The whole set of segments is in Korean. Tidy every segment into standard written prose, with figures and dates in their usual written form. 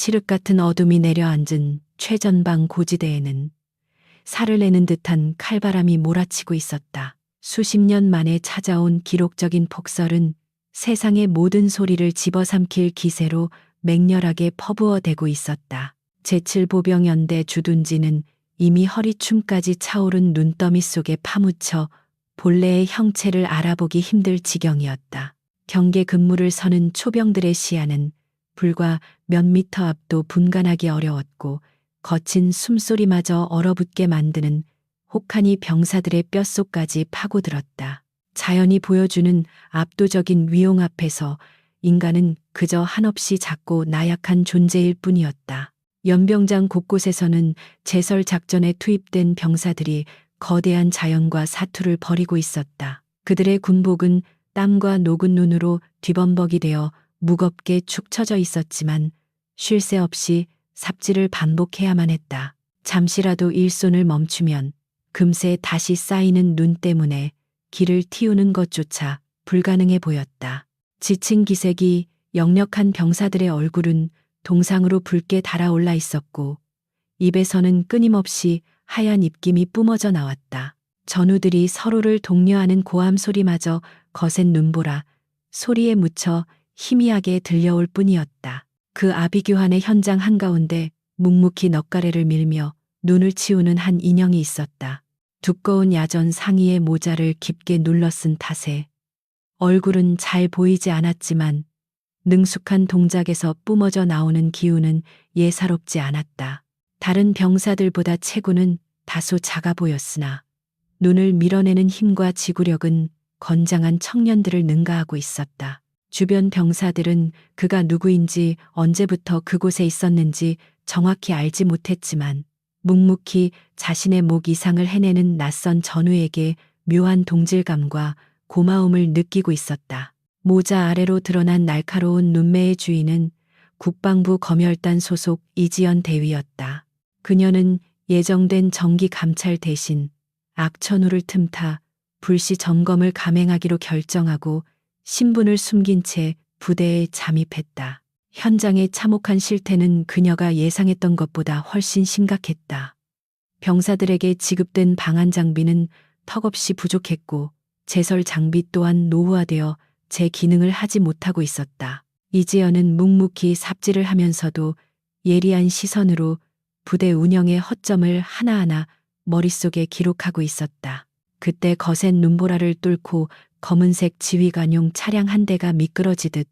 칠흑 같은 어둠이 내려앉은 최전방 고지대에는 살을 내는 듯한 칼바람이 몰아치고 있었다. 수십 년 만에 찾아온 기록적인 폭설은 세상의 모든 소리를 집어삼킬 기세로 맹렬하게 퍼부어대고 있었다. 제7보병연대 주둔지는 이미 허리춤까지 차오른 눈더미 속에 파묻혀 본래의 형체를 알아보기 힘들 지경이었다. 경계 근무를 서는 초병들의 시야는 불과 몇 미터 앞도 분간하기 어려웠고 거친 숨소리마저 얼어붙게 만드는 혹한이 병사들의 뼛속까지 파고들었다. 자연이 보여주는 압도적인 위용 앞에서 인간은 그저 한없이 작고 나약한 존재일 뿐이었다. 연병장 곳곳에서는 제설 작전에 투입된 병사들이 거대한 자연과 사투를 벌이고 있었다. 그들의 군복은 땀과 녹은 눈으로 뒤범벅이 되어 무겁게 축 처져 있었지만 쉴 새 없이 삽질을 반복해야만 했다. 잠시라도 일손을 멈추면 금세 다시 쌓이는 눈 때문에 길을 틔우는 것조차 불가능해 보였다. 지친 기색이 역력한 병사들의 얼굴은 동상으로 붉게 달아올라 있었고 입에서는 끊임없이 하얀 입김이 뿜어져 나왔다. 전우들이 서로를 독려하는 고함 소리마저 거센 눈보라 소리에 묻혀 희미하게 들려올 뿐이었다. 그 아비규환의 현장 한가운데 묵묵히 넋가래를 밀며 눈을 치우는 한 인형이 있었다. 두꺼운 야전 상의에 모자를 깊게 눌러 쓴 탓에 얼굴은 잘 보이지 않았지만 능숙한 동작에서 뿜어져 나오는 기운은 예사롭지 않았다. 다른 병사들보다 체구는 다소 작아 보였으나 눈을 밀어내는 힘과 지구력은 건장한 청년들을 능가하고 있었다. 주변 병사들은 그가 누구인지 언제부터 그곳에 있었는지 정확히 알지 못했지만 묵묵히 자신의 목 이상을 해내는 낯선 전우에게 묘한 동질감과 고마움을 느끼고 있었다. 모자 아래로 드러난 날카로운 눈매의 주인은 국방부 검열단 소속 이지연 대위였다. 그녀는 예정된 정기 감찰 대신 악천후를 틈타 불시 점검을 감행하기로 결정하고 신분을 숨긴 채 부대에 잠입했다. 현장의 참혹한 실태는 그녀가 예상했던 것보다 훨씬 심각했다. 병사들에게 지급된 방한 장비는 턱없이 부족했고 제설 장비 또한 노후화되어 제 기능을 하지 못하고 있었다. 이지연은 묵묵히 삽질을 하면서도 예리한 시선으로 부대 운영의 허점을 하나하나 머릿속에 기록하고 있었다. 그때 거센 눈보라를 뚫고 검은색 지휘관용 차량 한 대가 미끄러지듯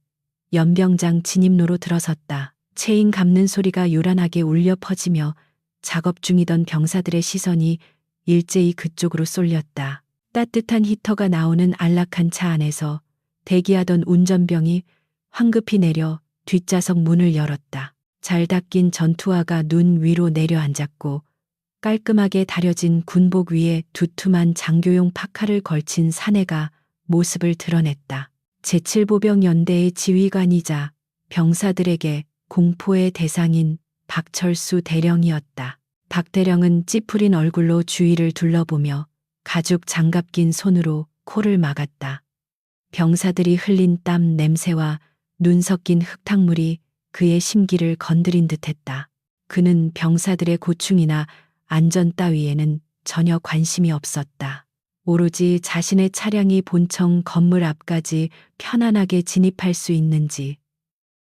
연병장 진입로로 들어섰다. 체인 감는 소리가 요란하게 울려 퍼지며 작업 중이던 병사들의 시선이 일제히 그쪽으로 쏠렸다. 따뜻한 히터가 나오는 안락한 차 안에서 대기하던 운전병이 황급히 내려 뒷좌석 문을 열었다. 잘 닦인 전투화가 눈 위로 내려앉았고 깔끔하게 다려진 군복 위에 두툼한 장교용 파카를 걸친 사내가 모습을 드러냈다. 제7보병 연대의 지휘관이자 병사들에게 공포의 대상인 박철수 대령이었다. 박 대령은 찌푸린 얼굴로 주위를 둘러보며 가죽 장갑 낀 손으로 코를 막았다. 병사들이 흘린 땀 냄새와 눈 섞인 흙탕물이 그의 심기를 건드린 듯했다. 그는 병사들의 고충이나 안전 따위에는 전혀 관심이 없었다. 오로지 자신의 차량이 본청 건물 앞까지 편안하게 진입할 수 있는지,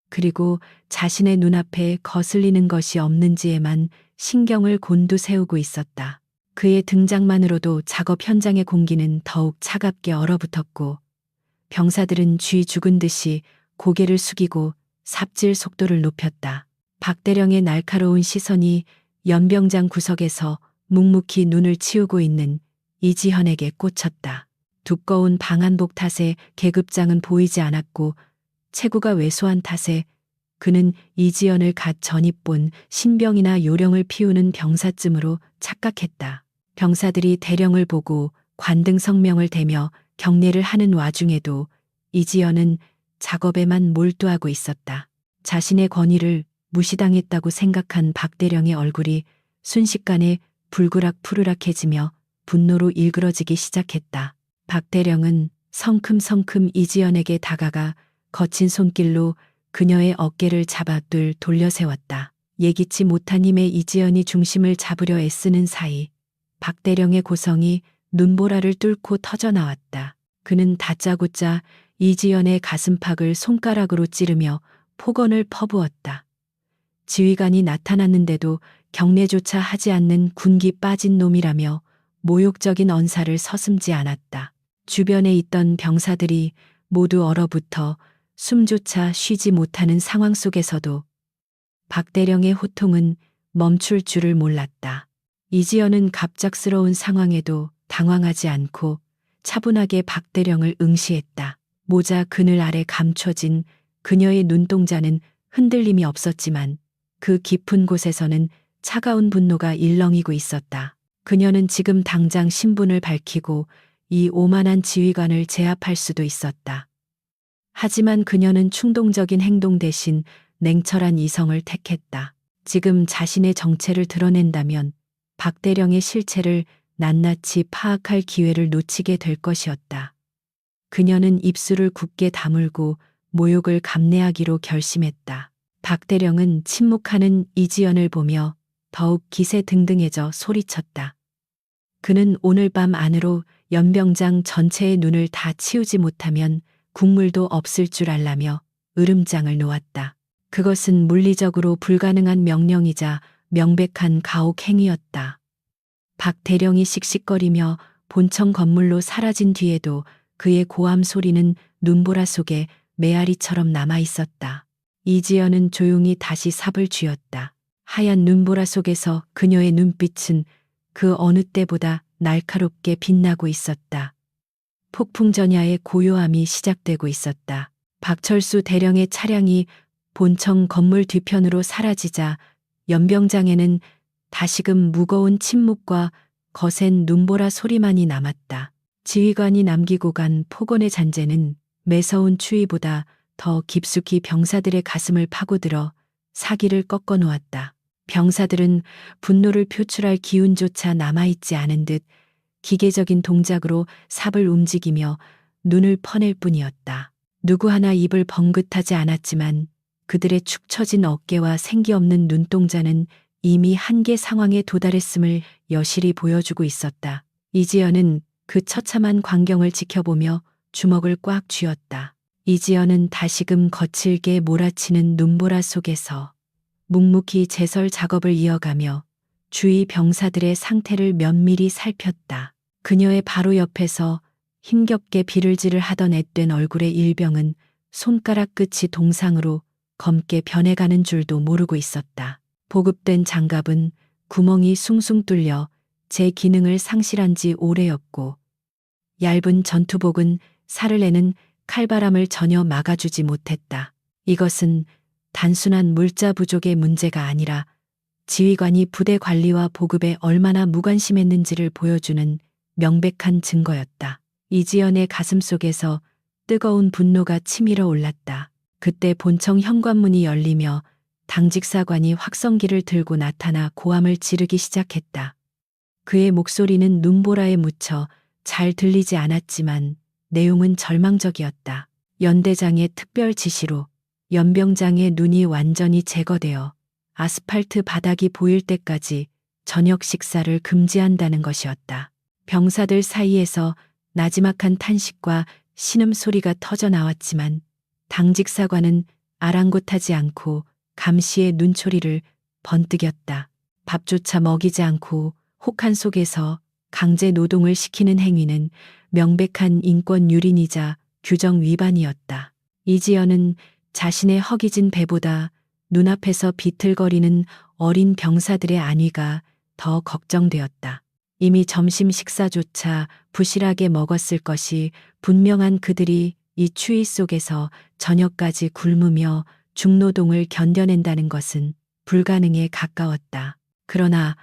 그리고 자신의 눈앞에 거슬리는 것이 없는지에만 신경을 곤두세우고 있었다. 그의 등장만으로도 작업 현장의 공기는 더욱 차갑게 얼어붙었고 병사들은 쥐 죽은 듯이 고개를 숙이고 삽질 속도를 높였다. 박대령의 날카로운 시선이 연병장 구석에서 묵묵히 눈을 치우고 있는 이지현에게 꽂혔다. 두꺼운 방한복 탓에 계급장은 보이지 않았고 체구가 왜소한 탓에 그는 이지연을 갓 전입 본 신병이나 요령을 피우는 병사쯤으로 착각했다. 병사들이 대령을 보고 관등 성명을 대며 경례를 하는 와중에도 이지연은 작업에만 몰두하고 있었다. 자신의 권위를 무시당했다고 생각한 박대령의 얼굴이 순식간에 불그락-푸르락해지며 분노로 일그러지기 시작했다. 박대령은 성큼성큼 이지연에게 다가가 거친 손길로 그녀의 어깨를 잡아 늘 돌려세웠다. 예기치 못한 힘에 이지연이 중심을 잡으려 애쓰는 사이 박대령의 고성이 눈보라를 뚫고 터져나왔다. 그는 다짜고짜 이지연의 가슴팍을 손가락으로 찌르며 폭언을 퍼부었다. 지휘관이 나타났는데도 경례조차 하지 않는 군기 빠진 놈이라며 모욕적인 언사를 서슴지 않았다. 주변에 있던 병사들이 모두 얼어붙어 숨조차 쉬지 못하는 상황 속에서도 박대령의 호통은 멈출 줄을 몰랐다. 이지연은 갑작스러운 상황에도 당황하지 않고 차분하게 박대령을 응시했다. 모자 그늘 아래 감춰진 그녀의 눈동자는 흔들림이 없었지만 그 깊은 곳에서는 차가운 분노가 일렁이고 있었다. 그녀는 지금 당장 신분을 밝히고 이 오만한 지휘관을 제압할 수도 있었다. 하지만 그녀는 충동적인 행동 대신 냉철한 이성을 택했다. 지금 자신의 정체를 드러낸다면 박대령의 실체를 낱낱이 파악할 기회를 놓치게 될 것이었다. 그녀는 입술을 굳게 다물고 모욕을 감내하기로 결심했다. 박대령은 침묵하는 이지연을 보며 더욱 기세등등해져 소리쳤다. 그는 오늘 밤 안으로 연병장 전체의 눈을 다 치우지 못하면 국물도 없을 줄 알라며 으름장을 놓았다. 그것은 물리적으로 불가능한 명령이자 명백한 가혹 행위였다. 박 대령이 씩씩거리며 본청 건물로 사라진 뒤에도 그의 고함 소리는 눈보라 속에 메아리처럼 남아 있었다. 이지연은 조용히 다시 삽을 쥐었다. 하얀 눈보라 속에서 그녀의 눈빛은 그 어느 때보다 날카롭게 빛나고 있었다. 폭풍전야의 고요함이 시작되고 있었다. 박철수 대령의 차량이 본청 건물 뒤편으로 사라지자 연병장에는 다시금 무거운 침묵과 거센 눈보라 소리만이 남았다. 지휘관이 남기고 간 폭언의 잔재는 매서운 추위보다 더 깊숙이 병사들의 가슴을 파고들어 사기를 꺾어 놓았다. 병사들은 분노를 표출할 기운조차 남아있지 않은 듯 기계적인 동작으로 삽을 움직이며 눈을 퍼낼 뿐이었다. 누구 하나 입을 번긋하지 않았지만 그들의 축 처진 어깨와 생기 없는 눈동자는 이미 한계 상황에 도달했음을 여실히 보여주고 있었다. 이지연은 그 처참한 광경을 지켜보며 주먹을 꽉 쥐었다. 이지연은 다시금 거칠게 몰아치는 눈보라 속에서 묵묵히 제설 작업을 이어가며 주위 병사들의 상태를 면밀히 살폈다. 그녀의 바로 옆에서 힘겹게 비를질을 하던 앳된 얼굴의 일병은 손가락 끝이 동상으로 검게 변해가는 줄도 모르고 있었다. 보급된 장갑은 구멍이 숭숭 뚫려 제 기능을 상실한 지 오래였고 얇은 전투복은 살을 내는 칼바람을 전혀 막아주지 못했다. 이것은 단순한 물자 부족의 문제가 아니라 지휘관이 부대 관리와 보급에 얼마나 무관심했는지를 보여주는 명백한 증거였다. 이지연의 가슴속에서 뜨거운 분노가 치밀어 올랐다. 그때 본청 현관문이 열리며 당직사관이 확성기를 들고 나타나 고함을 지르기 시작했다. 그의 목소리는 눈보라에 묻혀 잘 들리지 않았지만 내용은 절망적이었다. 연대장의 특별 지시로 연병장의 눈이 완전히 제거되어 아스팔트 바닥이 보일 때까지 저녁 식사를 금지한다는 것이었다. 병사들 사이에서 나지막한 탄식과 신음소리가 터져 나왔지만 당직사관은 아랑곳하지 않고 감시의 눈초리를 번뜩였다. 밥조차 먹이지 않고 혹한 속에서 강제 노동을 시키는 행위는 명백한 인권 유린이자 규정 위반이었다. 이지연은 자신의 허기진 배보다 눈앞에서 비틀거리는 어린 병사들의 안위가 더 걱정되었다. 이미 점심 식사조차 부실하게 먹었을 것이 분명한 그들이 이 추위 속에서 저녁까지 굶으며 중노동을 견뎌낸다는 것은 불가능에 가까웠다. 그러나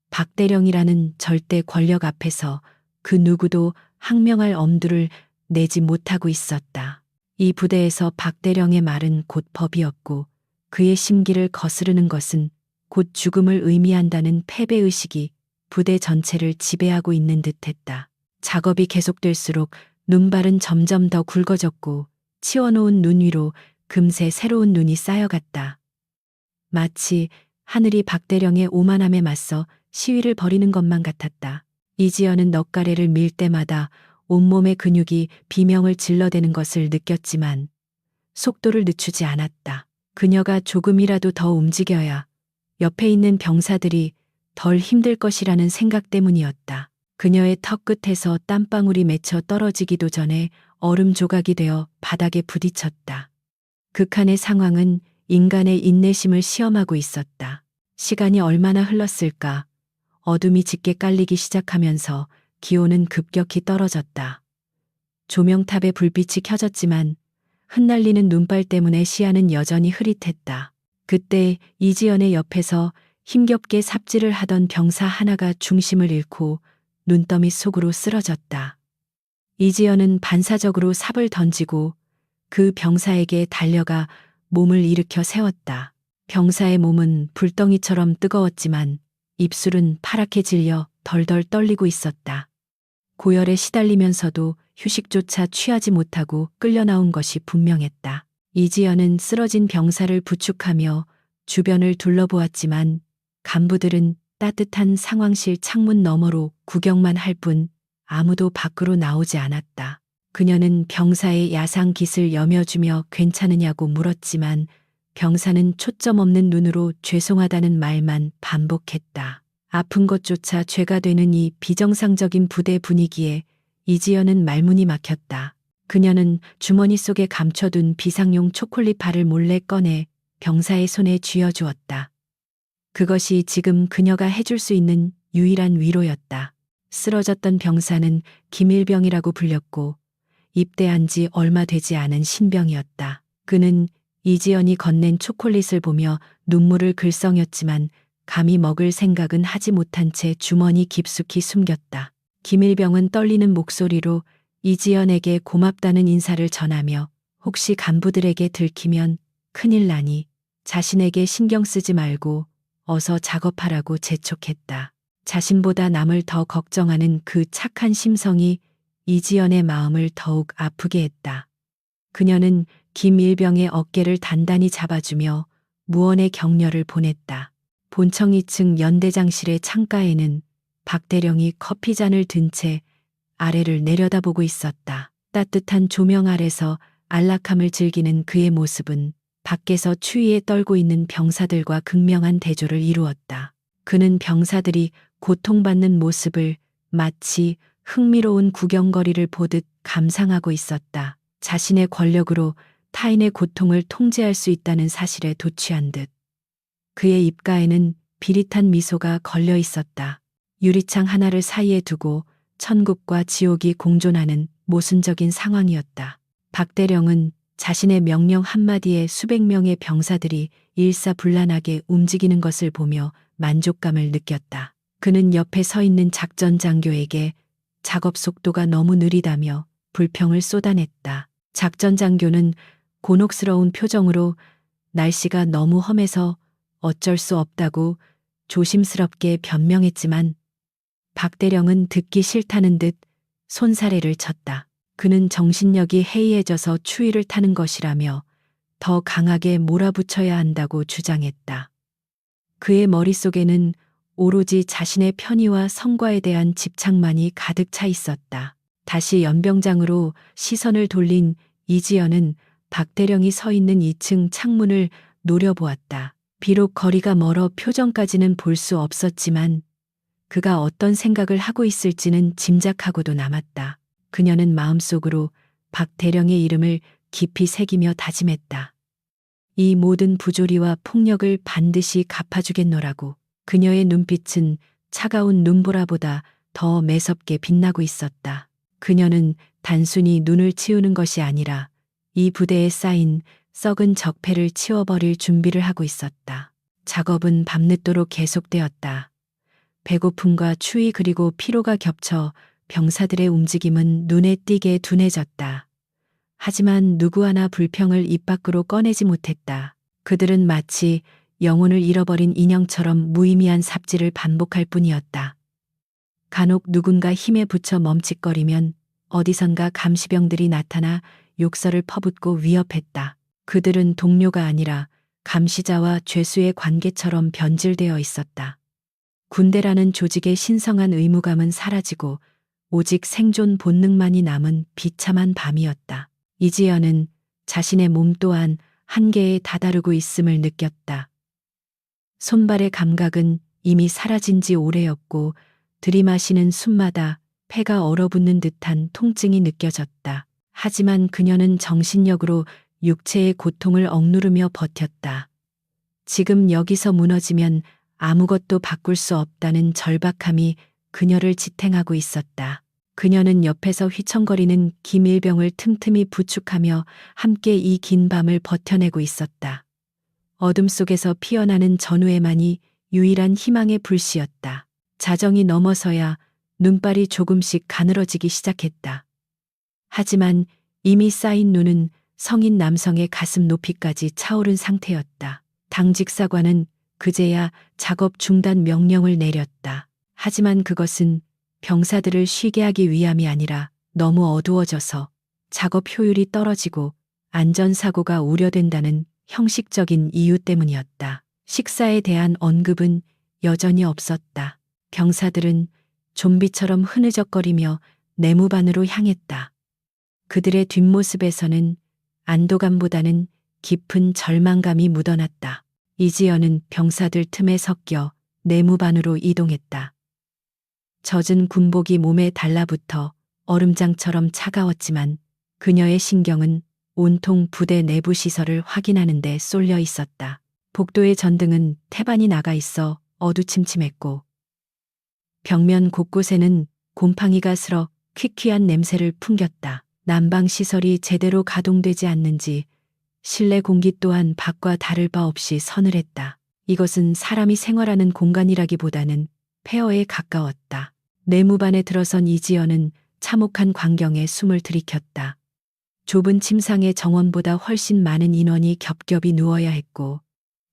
박대령이라는 절대 권력 앞에서 그 누구도 항명할 엄두를 내지 못하고 있었다. 이 부대에서 박대령의 말은 곧 법이었고 그의 심기를 거스르는 것은 곧 죽음을 의미한다는 패배의식이 부대 전체를 지배하고 있는 듯했다. 작업이 계속될수록 눈발은 점점 더 굵어졌고 치워놓은 눈 위로 금세 새로운 눈이 쌓여갔다. 마치 하늘이 박대령의 오만함에 맞서 시위를 벌이는 것만 같았다. 이지연은 넉가래를 밀 때마다 온몸의 근육이 비명을 질러대는 것을 느꼈지만 속도를 늦추지 않았다. 그녀가 조금이라도 더 움직여야 옆에 있는 병사들이 덜 힘들 것이라는 생각 때문이었다. 그녀의 턱 끝에서 땀방울이 맺혀 떨어지기도 전에 얼음 조각이 되어 바닥에 부딪혔다. 극한의 상황은 인간의 인내심을 시험하고 있었다. 시간이 얼마나 흘렀을까? 어둠이 짙게 깔리기 시작하면서 기온은 급격히 떨어졌다. 조명탑의 불빛이 켜졌지만 흩날리는 눈발 때문에 시야는 여전히 흐릿했다. 그때 이지연의 옆에서 힘겹게 삽질을 하던 병사 하나가 중심을 잃고 눈더미 속으로 쓰러졌다. 이지연은 반사적으로 삽을 던지고 그 병사에게 달려가 몸을 일으켜 세웠다. 병사의 몸은 불덩이처럼 뜨거웠지만 입술은 파랗게 질려 덜덜 떨리고 있었다. 고열에 시달리면서도 휴식조차 취하지 못하고 끌려나온 것이 분명했다. 이지연은 쓰러진 병사를 부축하며 주변을 둘러보았지만 간부들은 따뜻한 상황실 창문 너머로 구경만 할 뿐 아무도 밖으로 나오지 않았다. 그녀는 병사의 야상 깃을 여며주며 괜찮으냐고 물었지만 병사는 초점 없는 눈으로 죄송하다는 말만 반복했다. 아픈 것조차 죄가 되는 이 비정상적인 부대 분위기에 이지연은 말문이 막혔다. 그녀는 주머니 속에 감춰둔 비상용 초콜릿 바를 몰래 꺼내 병사의 손에 쥐어주었다. 그것이 지금 그녀가 해줄 수 있는 유일한 위로였다. 쓰러졌던 병사는 김일병이라고 불렸고 입대한 지 얼마 되지 않은 신병이었다. 그는 이지연이 건넨 초콜릿을 보며 눈물을 글썽였지만 감히 먹을 생각은 하지 못한 채 주머니 깊숙이 숨겼다. 김일병은 떨리는 목소리로 이지연에게 고맙다는 인사를 전하며 혹시 간부들에게 들키면 큰일 나니 자신에게 신경 쓰지 말고 어서 작업하라고 재촉했다. 자신보다 남을 더 걱정하는 그 착한 심성이 이지연의 마음을 더욱 아프게 했다. 그녀는 김일병의 어깨를 단단히 잡아주며 무언의 격려를 보냈다. 본청 2층 연대장실의 창가에는 박대령이 커피잔을 든 채 아래를 내려다보고 있었다. 따뜻한 조명 아래서 안락함을 즐기는 그의 모습은 밖에서 추위에 떨고 있는 병사들과 극명한 대조를 이루었다. 그는 병사들이 고통받는 모습을 마치 흥미로운 구경거리를 보듯 감상하고 있었다. 자신의 권력으로 타인의 고통을 통제할 수 있다는 사실에 도취한 듯. 그의 입가에는 비릿한 미소가 걸려 있었다. 유리창 하나를 사이에 두고 천국과 지옥이 공존하는 모순적인 상황이었다. 박대령은 자신의 명령 한마디에 수백 명의 병사들이 일사불란하게 움직이는 것을 보며 만족감을 느꼈다. 그는 옆에 서 있는 작전 장교에게 작업 속도가 너무 느리다며 불평을 쏟아냈다. 작전 장교는 곤혹스러운 표정으로 날씨가 너무 험해서 어쩔 수 없다고 조심스럽게 변명했지만 박대령은 듣기 싫다는 듯 손사래를 쳤다. 그는 정신력이 해이해져서 추위를 타는 것이라며 더 강하게 몰아붙여야 한다고 주장했다. 그의 머릿속에는 오로지 자신의 편의와 성과에 대한 집착만이 가득 차 있었다. 다시 연병장으로 시선을 돌린 이지연은 박대령이 서 있는 2층 창문을 노려보았다. 비록 거리가 멀어 표정까지는 볼 수 없었지만 그가 어떤 생각을 하고 있을지는 짐작하고도 남았다. 그녀는 마음속으로 박대령의 이름을 깊이 새기며 다짐했다. 이 모든 부조리와 폭력을 반드시 갚아주겠노라고. 그녀의 눈빛은 차가운 눈보라보다 더 매섭게 빛나고 있었다. 그녀는 단순히 눈을 치우는 것이 아니라 이 부대에 쌓인 썩은 적폐를 치워버릴 준비를 하고 있었다. 작업은 밤늦도록 계속되었다. 배고픔과 추위 그리고 피로가 겹쳐 병사들의 움직임은 눈에 띄게 둔해졌다. 하지만 누구 하나 불평을 입 밖으로 꺼내지 못했다. 그들은 마치 영혼을 잃어버린 인형처럼 무의미한 삽질을 반복할 뿐이었다. 간혹 누군가 힘에 부쳐 멈칫거리면 어디선가 감시병들이 나타나 욕설을 퍼붓고 위협했다. 그들은 동료가 아니라 감시자와 죄수의 관계처럼 변질되어 있었다. 군대라는 조직의 신성한 의무감은 사라지고 오직 생존 본능만이 남은 비참한 밤이었다. 이지연은 자신의 몸 또한 한계에 다다르고 있음을 느꼈다. 손발의 감각은 이미 사라진 지 오래였고 들이마시는 숨마다 폐가 얼어붙는 듯한 통증이 느껴졌다. 하지만 그녀는 정신력으로 육체의 고통을 억누르며 버텼다. 지금 여기서 무너지면 아무것도 바꿀 수 없다는 절박함이 그녀를 지탱하고 있었다. 그녀는 옆에서 휘청거리는 김일병을 틈틈이 부축하며 함께 이 긴 밤을 버텨내고 있었다. 어둠 속에서 피어나는 전우애만이 유일한 희망의 불씨였다. 자정이 넘어서야 눈발이 조금씩 가늘어지기 시작했다. 하지만 이미 쌓인 눈은 성인 남성의 가슴 높이까지 차오른 상태였다. 당직 사관은 그제야 작업 중단 명령을 내렸다. 하지만 그것은 병사들을 쉬게 하기 위함이 아니라 너무 어두워져서 작업 효율이 떨어지고 안전사고가 우려된다는 형식적인 이유 때문이었다. 식사에 대한 언급은 여전히 없었다. 병사들은 좀비처럼 흐느적거리며 내무반으로 향했다. 그들의 뒷모습에서는 안도감보다는 깊은 절망감이 묻어났다. 이지연은 병사들 틈에 섞여 내무반으로 이동했다. 젖은 군복이 몸에 달라붙어 얼음장처럼 차가웠지만 그녀의 신경은 온통 부대 내부 시설을 확인하는 데 쏠려 있었다. 복도의 전등은 태반이 나가 있어 어두침침했고 벽면 곳곳에는 곰팡이가 슬어 퀴퀴한 냄새를 풍겼다. 난방 시설이 제대로 가동되지 않는지 실내 공기 또한 밖과 다를 바 없이 서늘했다. 이것은 사람이 생활하는 공간이라기보다는 폐허에 가까웠다. 내무반에 들어선 이지연은 참혹한 광경에 숨을 들이켰다. 좁은 침상에 정원보다 훨씬 많은 인원이 겹겹이 누워야 했고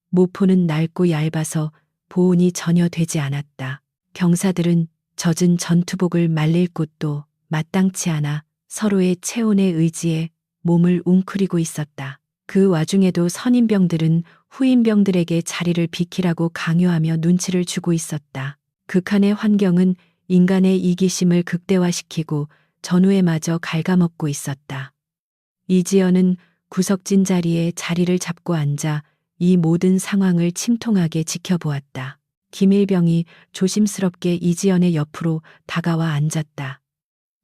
모포는 낡고 얇아서 보온이 전혀 되지 않았다. 병사들은 젖은 전투복을 말릴 곳도 마땅치 않아 서로의 체온에 의지해 몸을 웅크리고 있었다. 그 와중에도 선임병들은 후임병들에게 자리를 비키라고 강요하며 눈치를 주고 있었다. 극한의 환경은 인간의 이기심을 극대화시키고 전우애마저 갉아먹고 있었다. 이지연은 구석진 자리에 자리를 잡고 앉아 이 모든 상황을 침통하게 지켜보았다. 김일병이 조심스럽게 이지연의 옆으로 다가와 앉았다.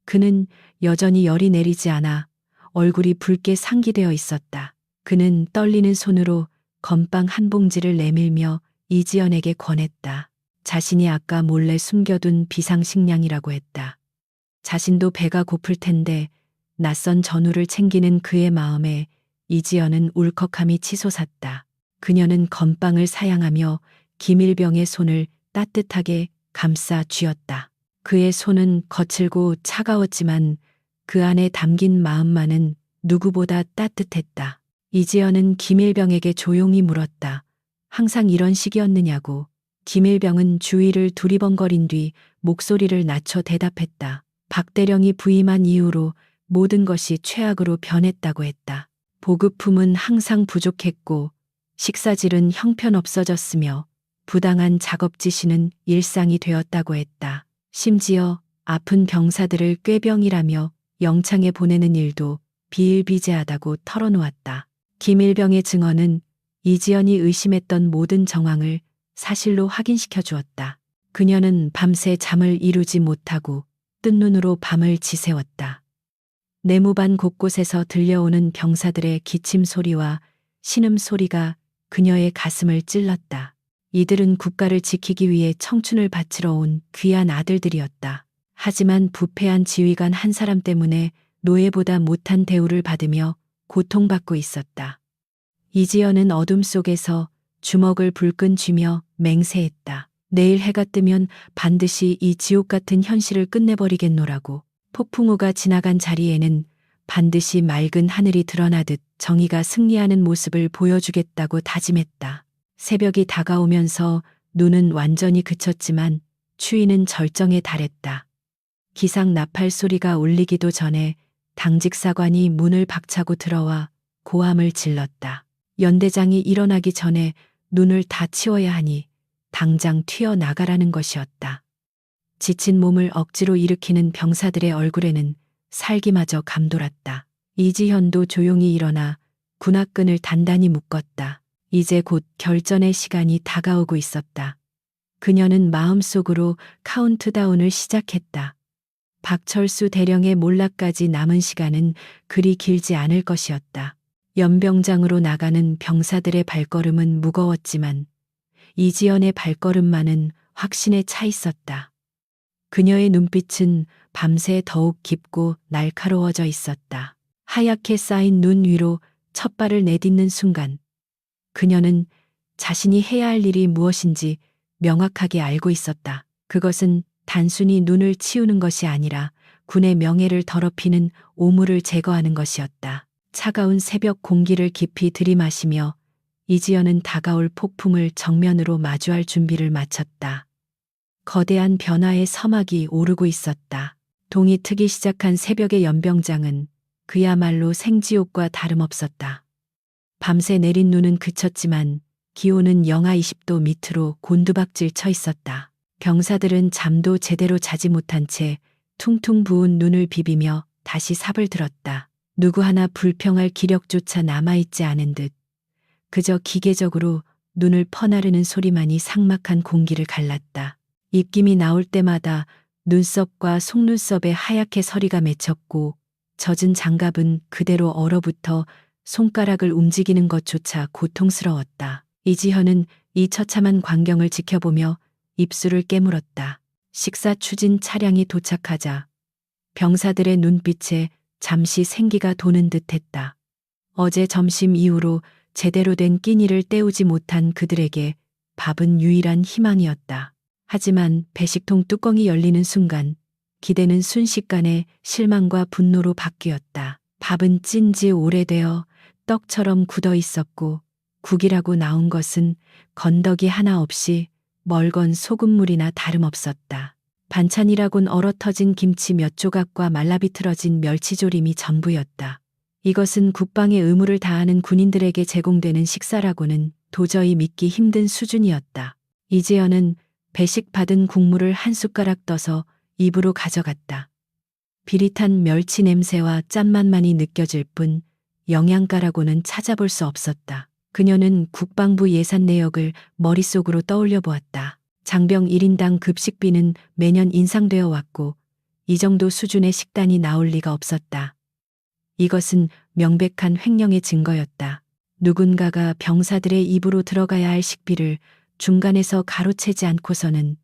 그는 여전히 열이 내리지 않아 얼굴이 붉게 상기되어 있었다. 그는 떨리는 손으로 건빵 한 봉지를 내밀며 이지연에게 권했다. 자신이 아까 몰래 숨겨둔 비상식량이라고 했다. 자신도 배가 고플 텐데 낯선 전우를 챙기는 그의 마음에 이지연은 울컥함이 치솟았다. 그녀는 건빵을 사양하며 김일병의 손을 따뜻하게 감싸 쥐었다. 그의 손은 거칠고 차가웠지만 그 안에 담긴 마음만은 누구보다 따뜻했다. 이지연은 김일병에게 조용히 물었다. 항상 이런 식이었느냐고. 김일병은 주위를 두리번거린 뒤 목소리를 낮춰 대답했다. 박대령이 부임한 이후로 모든 것이 최악으로 변했다고 했다. 보급품은 항상 부족했고 식사질은 형편없어졌으며 부당한 작업 지시는 일상이 되었다고 했다. 심지어 아픈 병사들을 꾀병이라며 영창에 보내는 일도 비일비재하다고 털어놓았다. 김일병의 증언은 이지연이 의심했던 모든 정황을 사실로 확인시켜 주었다. 그녀는 밤새 잠을 이루지 못하고 뜬 눈으로 밤을 지새웠다. 내무반 곳곳에서 들려오는 병사들의 기침 소리와 신음 소리가 그녀의 가슴을 찔렀다. 이들은 국가를 지키기 위해 청춘을 바치러 온 귀한 아들들이었다. 하지만 부패한 지휘관 한 사람 때문에 노예보다 못한 대우를 받으며 고통받고 있었다. 이지연은 어둠 속에서 주먹을 불끈 쥐며 맹세했다. 내일 해가 뜨면 반드시 이 지옥 같은 현실을 끝내버리겠노라고. 폭풍우가 지나간 자리에는 반드시 맑은 하늘이 드러나듯 정의가 승리하는 모습을 보여주겠다고 다짐했다. 새벽이 다가오면서 눈은 완전히 그쳤지만 추위는 절정에 달했다. 기상 나팔 소리가 울리기도 전에 당직 사관이 문을 박차고 들어와 고함을 질렀다. 연대장이 일어나기 전에 눈을 다 치워야 하니 당장 튀어나가라는 것이었다. 지친 몸을 억지로 일으키는 병사들의 얼굴에는 살기마저 감돌았다. 이지현도 조용히 일어나 군화끈을 단단히 묶었다. 이제 곧 결전의 시간이 다가오고 있었다. 그녀는 마음속으로 카운트다운을 시작했다. 박철수 대령의 몰락까지 남은 시간은 그리 길지 않을 것이었다. 연병장으로 나가는 병사들의 발걸음은 무거웠지만 이지연의 발걸음만은 확신에 차 있었다. 그녀의 눈빛은 밤새 더욱 깊고 날카로워져 있었다. 하얗게 쌓인 눈 위로 첫 발을 내딛는 순간 그녀는 자신이 해야 할 일이 무엇인지 명확하게 알고 있었다. 그것은 단순히 눈을 치우는 것이 아니라 군의 명예를 더럽히는 오물을 제거하는 것이었다. 차가운 새벽 공기를 깊이 들이마시며 이지연은 다가올 폭풍을 정면으로 마주할 준비를 마쳤다. 거대한 변화의 서막이 오르고 있었다. 동이 트기 시작한 새벽의 연병장은 그야말로 생지옥과 다름없었다. 밤새 내린 눈은 그쳤지만 기온은 영하 20도 밑으로 곤두박질 쳐 있었다. 병사들은 잠도 제대로 자지 못한 채 퉁퉁 부은 눈을 비비며 다시 삽을 들었다. 누구 하나 불평할 기력조차 남아있지 않은 듯 그저 기계적으로 눈을 퍼나르는 소리만이 삭막한 공기를 갈랐다. 입김이 나올 때마다 눈썹과 속눈썹에 하얗게 서리가 맺혔고 젖은 장갑은 그대로 얼어붙어 손가락을 움직이는 것조차 고통스러웠다. 이지현은 이 처참한 광경을 지켜보며 입술을 깨물었다. 식사 추진 차량이 도착하자 병사들의 눈빛에 잠시 생기가 도는 듯했다. 어제 점심 이후로 제대로 된 끼니를 때우지 못한 그들에게 밥은 유일한 희망이었다. 하지만 배식통 뚜껑이 열리는 순간 기대는 순식간에 실망과 분노로 바뀌었다. 밥은 찐 지 오래되어 떡처럼 굳어 있었고 국이라고 나온 것은 건더기 하나 없이 멀건 소금물이나 다름없었다. 반찬이라곤 얼어터진 김치 몇 조각과 말라비틀어진 멸치조림이 전부였다. 이것은 국방의 의무를 다하는 군인들에게 제공되는 식사라고는 도저히 믿기 힘든 수준이었다. 이재현은 배식 받은 국물을 한 숟가락 떠서 입으로 가져갔다. 비릿한 멸치 냄새와 짠맛만이 느껴질 뿐 영양가라고는 찾아볼 수 없었다. 그녀는 국방부 예산 내역을 머릿속으로 떠올려 보았다. 장병 1인당 급식비는 매년 인상되어 왔고 이 정도 수준의 식단이 나올 리가 없었다. 이것은 명백한 횡령의 증거였다. 누군가가 병사들의 입으로 들어가야 할 식비를 중간에서 가로채지 않고서는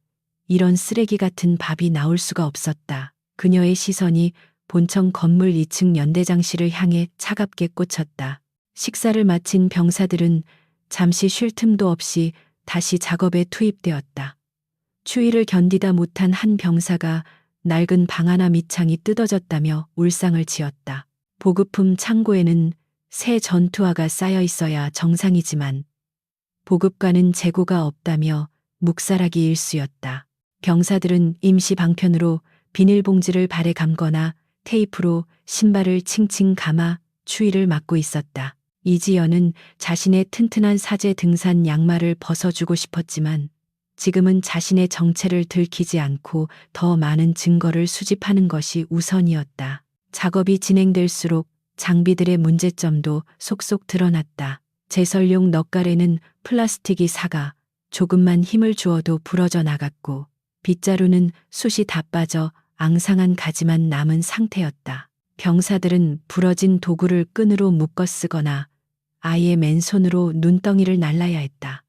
이런 쓰레기 같은 밥이 나올 수가 없었다. 그녀의 시선이 본청 건물 2층 연대장실을 향해 차갑게 꽂혔다. 식사를 마친 병사들은 잠시 쉴 틈도 없이 다시 작업에 투입되었다. 추위를 견디다 못한 한 병사가 낡은 방 하나 밑창이 뜯어졌다며 울상을 지었다. 보급품 창고에는 새 전투화가 쌓여 있어야 정상이지만 보급과는 재고가 없다며 묵살하기 일쑤였다. 병사들은 임시 방편으로 비닐봉지를 발에 감거나 테이프로 신발을 칭칭 감아 추위를 막고 있었다. 이지연은 자신의 튼튼한 사제 등산 양말을 벗어주고 싶었지만 지금은 자신의 정체를 들키지 않고 더 많은 증거를 수집하는 것이 우선이었다. 작업이 진행될수록 장비들의 문제점도 속속 드러났다. 제설용 넉갈에는 플라스틱이 사가 조금만 힘을 주어도 부러져 나갔고 빗자루는 숯이 다 빠져 앙상한 가지만 남은 상태였다. 병사들은 부러진 도구를 끈으로 묶어 쓰거나 아예 맨손으로 눈덩이를 날라야 했다.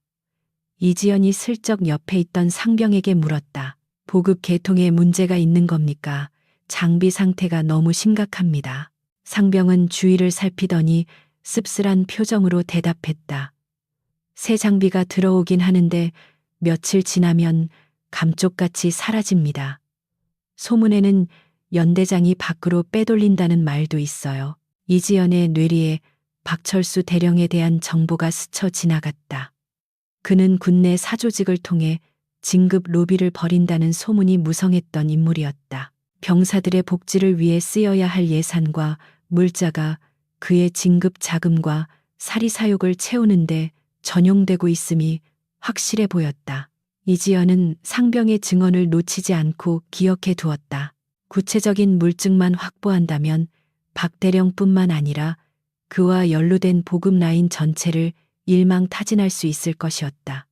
이지연이 슬쩍 옆에 있던 상병에게 물었다. 보급 계통에 문제가 있는 겁니까? 장비 상태가 너무 심각합니다. 상병은 주위를 살피더니 씁쓸한 표정으로 대답했다. 새 장비가 들어오긴 하는데 며칠 지나면 감쪽같이 사라집니다. 소문에는 연대장이 밖으로 빼돌린다는 말도 있어요. 이지연의 뇌리에 박철수 대령에 대한 정보가 스쳐 지나갔다. 그는 군내 사조직을 통해 진급 로비를 벌인다는 소문이 무성했던 인물이었다. 병사들의 복지를 위해 쓰여야 할 예산과 물자가 그의 진급 자금과 사리 사욕을 채우는데 전용되고 있음이 확실해 보였다. 이지연은 상병의 증언을 놓치지 않고 기억해 두었다. 구체적인 물증만 확보한다면 박대령뿐만 아니라 그와 연루된 보급 라인 전체를 일망타진할 수 있을 것이었다.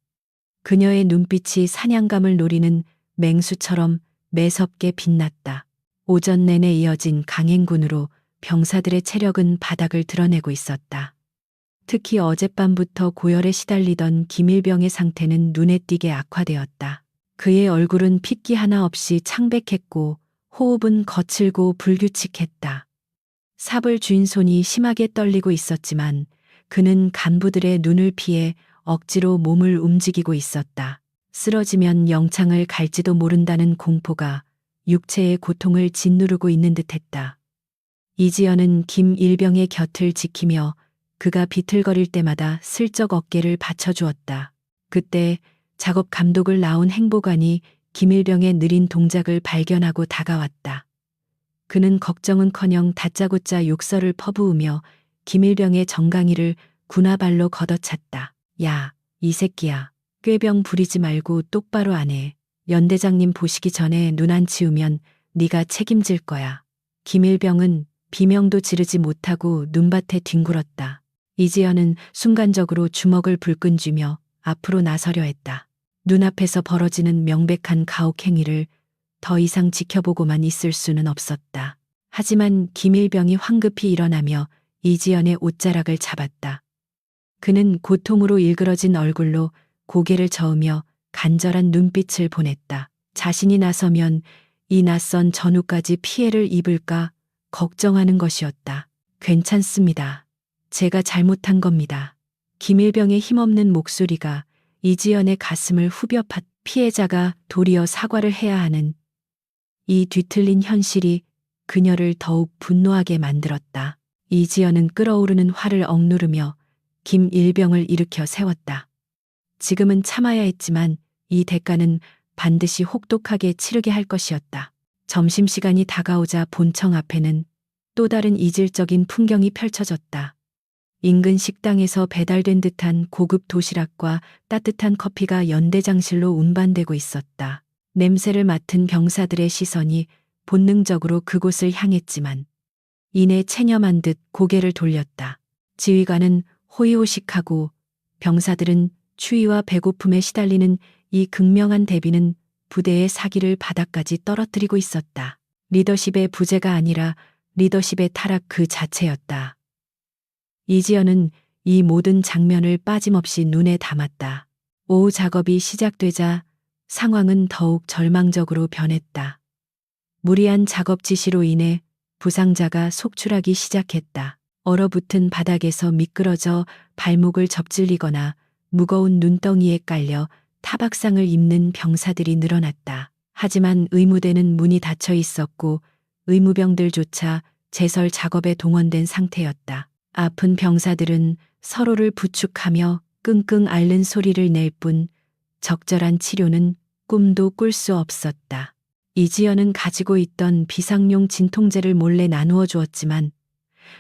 그녀의 눈빛이 사냥감을 노리는 맹수처럼 매섭게 빛났다. 오전 내내 이어진 강행군으로 병사들의 체력은 바닥을 드러내고 있었다. 특히 어젯밤부터 고열에 시달리던 김일병의 상태는 눈에 띄게 악화되었다. 그의 얼굴은 핏기 하나 없이 창백했고 호흡은 거칠고 불규칙했다. 삽을 쥔 손이 심하게 떨리고 있었지만 그는 간부들의 눈을 피해 억지로 몸을 움직이고 있었다. 쓰러지면 영창을 갈지도 모른다는 공포가 육체의 고통을 짓누르고 있는 듯했다. 이지연은 김일병의 곁을 지키며 그가 비틀거릴 때마다 슬쩍 어깨를 받쳐주었다. 그때 작업 감독을 나온 행보관이 김일병의 느린 동작을 발견하고 다가왔다. 그는 걱정은커녕 다짜고짜 욕설을 퍼부으며 김일병의 정강이를 군화발로 걷어찼다. 야, 이 새끼야. 꾀병 부리지 말고 똑바로 안 해. 연대장님 보시기 전에 눈 안 치우면 네가 책임질 거야. 김일병은 비명도 지르지 못하고 눈밭에 뒹굴었다. 이지연은 순간적으로 주먹을 불끈 쥐며 앞으로 나서려 했다. 눈앞에서 벌어지는 명백한 가혹행위를 더 이상 지켜보고만 있을 수는 없었다. 하지만 김일병이 황급히 일어나며 이지연의 옷자락을 잡았다. 그는 고통으로 일그러진 얼굴로 고개를 저으며 간절한 눈빛을 보냈다. 자신이 나서면 이 낯선 전우까지 피해를 입을까 걱정하는 것이었다. 괜찮습니다. 제가 잘못한 겁니다. 김일병의 힘없는 목소리가 이지연의 가슴을 후벼 팠. 피해자가 도리어 사과를 해야 하는 이 뒤틀린 현실이 그녀를 더욱 분노하게 만들었다. 이지연은 끓어오르는 화를 억누르며 김일병을 일으켜 세웠다. 지금은 참아야 했지만 이 대가는 반드시 혹독하게 치르게 할 것이었다. 점심시간이 다가오자 본청 앞에는 또 다른 이질적인 풍경이 펼쳐졌다. 인근 식당에서 배달된 듯한 고급 도시락과 따뜻한 커피가 연대장실로 운반되고 있었다. 냄새를 맡은 병사들의 시선이 본능적으로 그곳을 향했지만 이내 체념한 듯 고개를 돌렸다. 지휘관은 호의호식하고 병사들은 추위와 배고픔에 시달리는 이 극명한 대비는 부대의 사기를 바닥까지 떨어뜨리고 있었다. 리더십의 부재가 아니라 리더십의 타락 그 자체였다. 이지연은 이 모든 장면을 빠짐없이 눈에 담았다. 오후 작업이 시작되자 상황은 더욱 절망적으로 변했다. 무리한 작업 지시로 인해 부상자가 속출하기 시작했다. 얼어붙은 바닥에서 미끄러져 발목을 접질리거나 무거운 눈덩이에 깔려 타박상을 입는 병사들이 늘어났다. 하지만 의무대는 문이 닫혀 있었고 의무병들조차 제설 작업에 동원된 상태였다. 아픈 병사들은 서로를 부축하며 끙끙 앓는 소리를 낼 뿐 적절한 치료는 꿈도 꿀 수 없었다. 이지연은 가지고 있던 비상용 진통제를 몰래 나누어 주었지만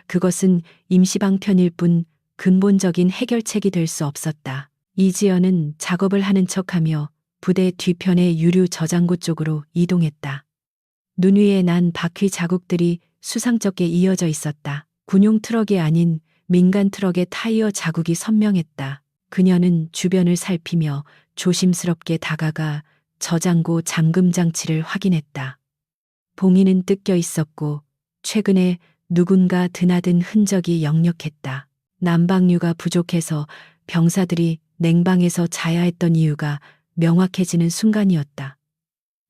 그것은 임시방편일 뿐 근본적인 해결책이 될 수 없었다. 이지연은 작업을 하는 척하며 부대 뒤편의 유류 저장고 쪽으로 이동했다. 눈 위에 난 바퀴 자국들이 수상쩍게 이어져 있었다. 군용 트럭이 아닌 민간 트럭의 타이어 자국이 선명했다. 그녀는 주변을 살피며 조심스럽게 다가가 저장고 잠금 장치를 확인했다. 봉인은 뜯겨 있었고 최근에 누군가 드나든 흔적이 역력했다. 난방류가 부족해서 병사들이 냉방에서 자야 했던 이유가 명확해지는 순간이었다.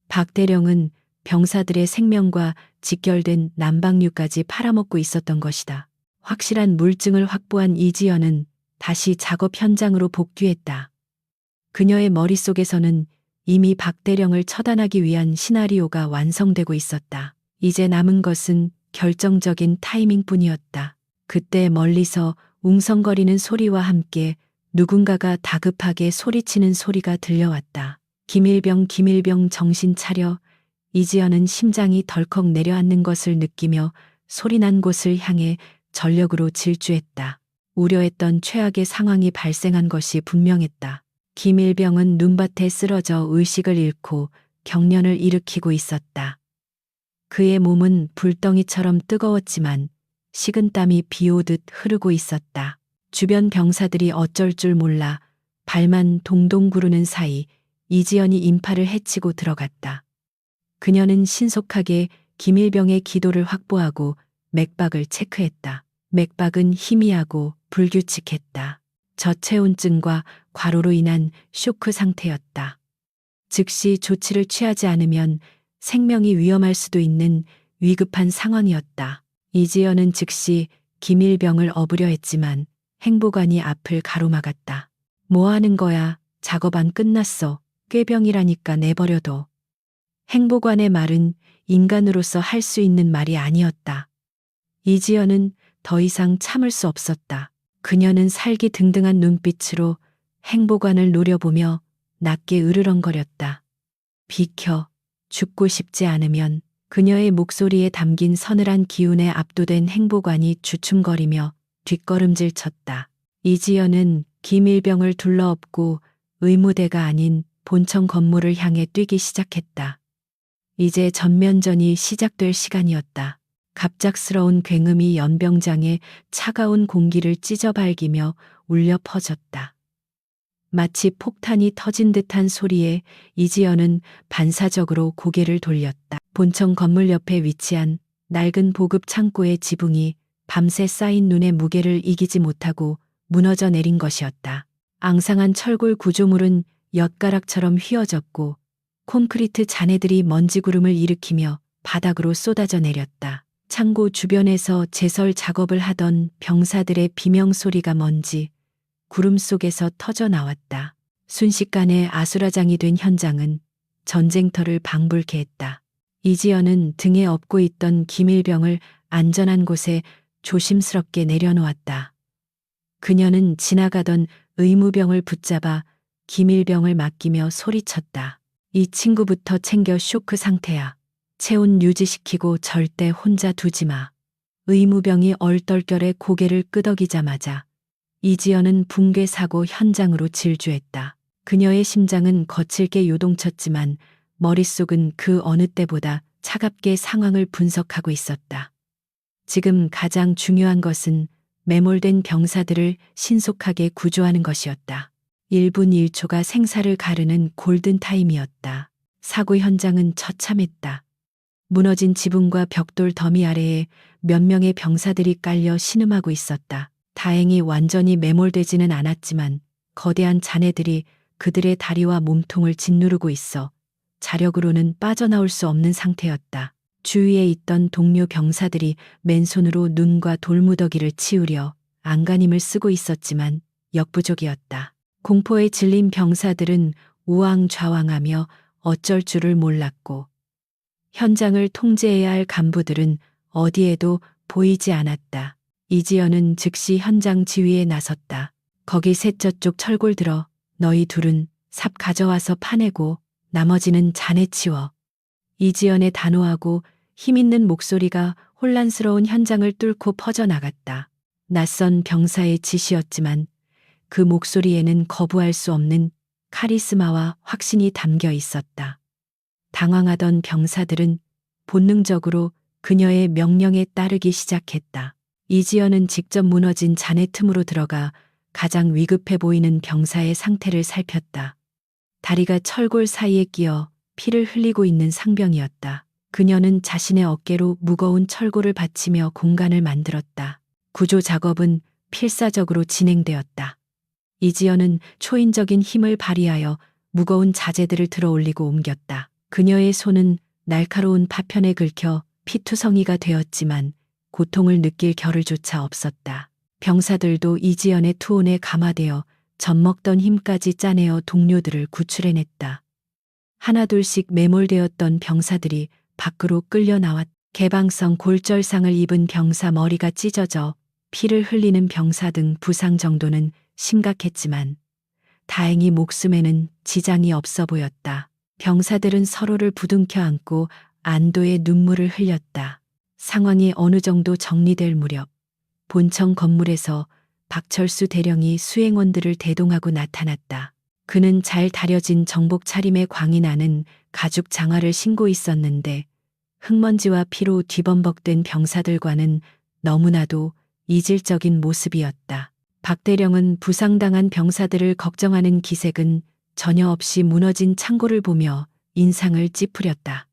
박 대령은 병사들의 생명과 직결된 난방류까지 팔아먹고 있었던 것이다. 확실한 물증을 확보한 이지연은 다시 작업 현장으로 복귀했다. 그녀의 머릿속에서는 이미 박 대령을 처단하기 위한 시나리오가 완성되고 있었다. 이제 남은 것은 결정적인 타이밍뿐이었다. 그때 멀리서 웅성거리는 소리와 함께 누군가가 다급하게 소리치는 소리가 들려왔다. 김일병 정신 차려. 이지연은 심장이 덜컥 내려앉는 것을 느끼며 소리난 곳을 향해 전력으로 질주했다. 우려했던 최악의 상황이 발생한 것이 분명했다. 김일병은 눈밭에 쓰러져 의식을 잃고 경련을 일으키고 있었다. 그의 몸은 불덩이처럼 뜨거웠지만 식은땀이 비오듯 흐르고 있었다. 주변 병사들이 어쩔 줄 몰라 발만 동동 구르는 사이 이지연이 인파를 헤치고 들어갔다. 그녀는 신속하게 김일병의 기도를 확보하고 맥박을 체크했다. 맥박은 희미하고 불규칙했다. 저체온증과 과로로 인한 쇼크 상태였다. 즉시 조치를 취하지 않으면 생명이 위험할 수도 있는 위급한 상황이었다. 이지연은 즉시 김일병을 업으려 했지만 행보관이 앞을 가로막았다. 뭐 하는 거야? 작업 안 끝났어. 꾀병이라니까 내버려둬. 행보관의 말은 인간으로서 할 수 있는 말이 아니었다. 이지연은 더 이상 참을 수 없었다. 그녀는 살기 등등한 눈빛으로 행보관을 노려보며 낮게 으르렁거렸다. 비켜. 죽고 싶지 않으면. 그녀의 목소리에 담긴 서늘한 기운에 압도된 행보관이 주춤거리며 뒷걸음질 쳤다. 이지연은 김일병을 둘러엎고 의무대가 아닌 본청 건물을 향해 뛰기 시작했다. 이제 전면전이 시작될 시간이었다. 갑작스러운 굉음이 연병장의 차가운 공기를 찢어발기며 울려 퍼졌다. 마치 폭탄이 터진 듯한 소리에 이지연은 반사적으로 고개를 돌렸다. 본청 건물 옆에 위치한 낡은 보급 창고의 지붕이 밤새 쌓인 눈의 무게를 이기지 못하고 무너져 내린 것이었다. 앙상한 철골 구조물은 엿가락처럼 휘어졌고 콘크리트 잔해들이 먼지구름을 일으키며 바닥으로 쏟아져 내렸다. 창고 주변에서 제설 작업을 하던 병사들의 비명소리가 먼지, 구름 속에서 터져 나왔다. 순식간에 아수라장이 된 현장은 전쟁터를 방불케 했다. 이지연은 등에 업고 있던 김일병을 안전한 곳에 조심스럽게 내려놓았다. 그녀는 지나가던 의무병을 붙잡아 김일병을 맡기며 소리쳤다. 이 친구부터 챙겨 쇼크 상태야. 체온 유지시키고 절대 혼자 두지 마. 의무병이 얼떨결에 고개를 끄덕이자마자 이지연은 붕괴 사고 현장으로 질주했다. 그녀의 심장은 거칠게 요동쳤지만 머릿속은 그 어느 때보다 차갑게 상황을 분석하고 있었다. 지금 가장 중요한 것은 매몰된 병사들을 신속하게 구조하는 것이었다. 1분 1초가 생사를 가르는 골든타임이었다. 사고 현장은 처참했다. 무너진 지붕과 벽돌 더미 아래에 몇 명의 병사들이 깔려 신음하고 있었다. 다행히 완전히 매몰되지는 않았지만 거대한 잔해들이 그들의 다리와 몸통을 짓누르고 있어 자력으로는 빠져나올 수 없는 상태였다. 주위에 있던 동료 병사들이 맨손으로 눈과 돌무더기를 치우려 안간힘을 쓰고 있었지만 역부족이었다. 공포에 질린 병사들은 우왕좌왕하며 어쩔 줄을 몰랐고 현장을 통제해야 할 간부들은 어디에도 보이지 않았다. 이지연은 즉시 현장 지휘에 나섰다. 거기 셋 저쪽 철골 들어. 너희 둘은 삽 가져와서 파내고 나머지는 잔해 치워. 이지연의 단호하고 힘있는 목소리가 혼란스러운 현장을 뚫고 퍼져나갔다. 낯선 병사의 지시였지만 그 목소리에는 거부할 수 없는 카리스마와 확신이 담겨 있었다. 당황하던 병사들은 본능적으로 그녀의 명령에 따르기 시작했다. 이지연은 직접 무너진 잔해 틈으로 들어가 가장 위급해 보이는 병사의 상태를 살폈다. 다리가 철골 사이에 끼어 피를 흘리고 있는 상병이었다. 그녀는 자신의 어깨로 무거운 철골을 받치며 공간을 만들었다. 구조 작업은 필사적으로 진행되었다. 이지연은 초인적인 힘을 발휘하여 무거운 자재들을 들어 올리고 옮겼다. 그녀의 손은 날카로운 파편에 긁혀 피투성이가 되었지만 고통을 느낄 겨를조차 없었다. 병사들도 이지연의 투혼에 감화되어 젖먹던 힘까지 짜내어 동료들을 구출해냈다. 하나둘씩 매몰되었던 병사들이 밖으로 끌려 나왔. 개방성 골절상을 입은 병사 머리가 찢어져 피를 흘리는 병사 등 부상 정도는 심각했지만 다행히 목숨에는 지장이 없어 보였다. 병사들은 서로를 부둥켜 안고 안도의 눈물을 흘렸다. 상황이 어느 정도 정리될 무렵 본청 건물에서 박철수 대령이 수행원들을 대동하고 나타났다. 그는 잘 다려진 정복 차림에 광이 나는 가죽 장화를 신고 있었는데 흙먼지와 피로 뒤범벅된 병사들과는 너무나도 이질적인 모습이었다. 박 대령은 부상당한 병사들을 걱정하는 기색은 전혀 없이 무너진 창고를 보며 인상을 찌푸렸다.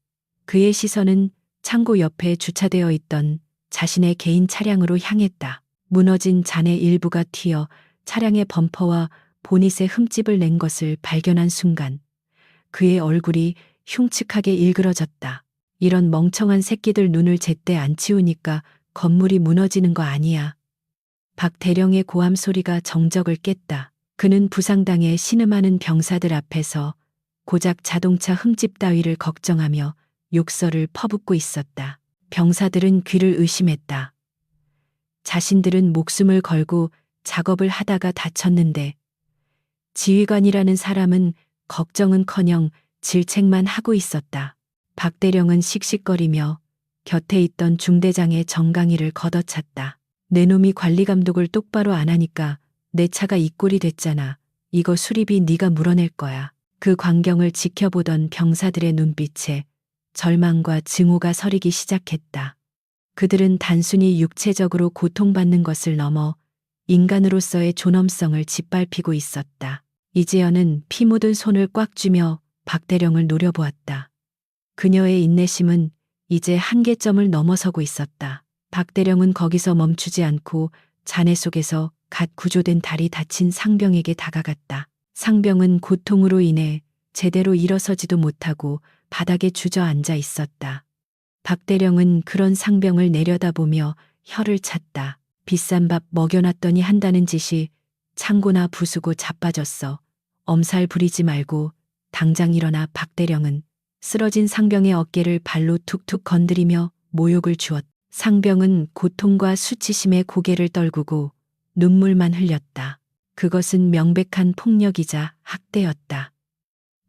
그의 시선은 창고 옆에 주차되어 있던 자신의 개인 차량으로 향했다. 무너진 잔의 일부가 튀어 차량의 범퍼와 보닛에 흠집을 낸 것을 발견한 순간 그의 얼굴이 흉측하게 일그러졌다. 이런 멍청한 새끼들 눈을 제때 안 치우니까 건물이 무너지는 거 아니야. 박 대령의 고함 소리가 정적을 깼다. 그는 부상당해 신음하는 병사들 앞에서 고작 자동차 흠집 따위를 걱정하며 욕설을 퍼붓고 있었다. 병사들은 귀를 의심했다. 자신들은 목숨을 걸고 작업을 하다가 다쳤는데 지휘관이라는 사람은 걱정은커녕 질책만 하고 있었다. 박 대령은 씩씩거리며 곁에 있던 중대장의 정강이를 걷어찼다. 내 놈이 관리 감독을 똑바로 안 하니까 내 차가 이 꼴이 됐잖아. 이거 수리비 네가 물어낼 거야. 그 광경을 지켜보던 병사들의 눈빛에 절망과 증오가 서리기 시작했다. 그들은 단순히 육체적으로 고통받는 것을 넘어 인간으로서의 존엄성을 짓밟히고 있었다. 이지연은 피 묻은 손을 꽉 쥐며 박 대령을 노려보았다. 그녀의 인내심은 이제 한계점을 넘어서고 있었다. 박 대령은 거기서 멈추지 않고 잔해 속에서 갓 구조된 다리 다친 상병에게 다가갔다. 상병은 고통으로 인해 제대로 일어서지도 못하고 바닥에 주저앉아 있었다. 박 대령은 그런 상병을 내려다보며 혀를 찼다. 비싼 밥 먹여놨더니 한다는 짓이 창고나 부수고 자빠졌어. 엄살 부리지 말고 당장 일어나. 박 대령은 쓰러진 상병의 어깨를 발로 툭툭 건드리며 모욕을 주었다. 상병은 고통과 수치심에 고개를 떨구고 눈물만 흘렸다. 그것은 명백한 폭력이자 학대였다.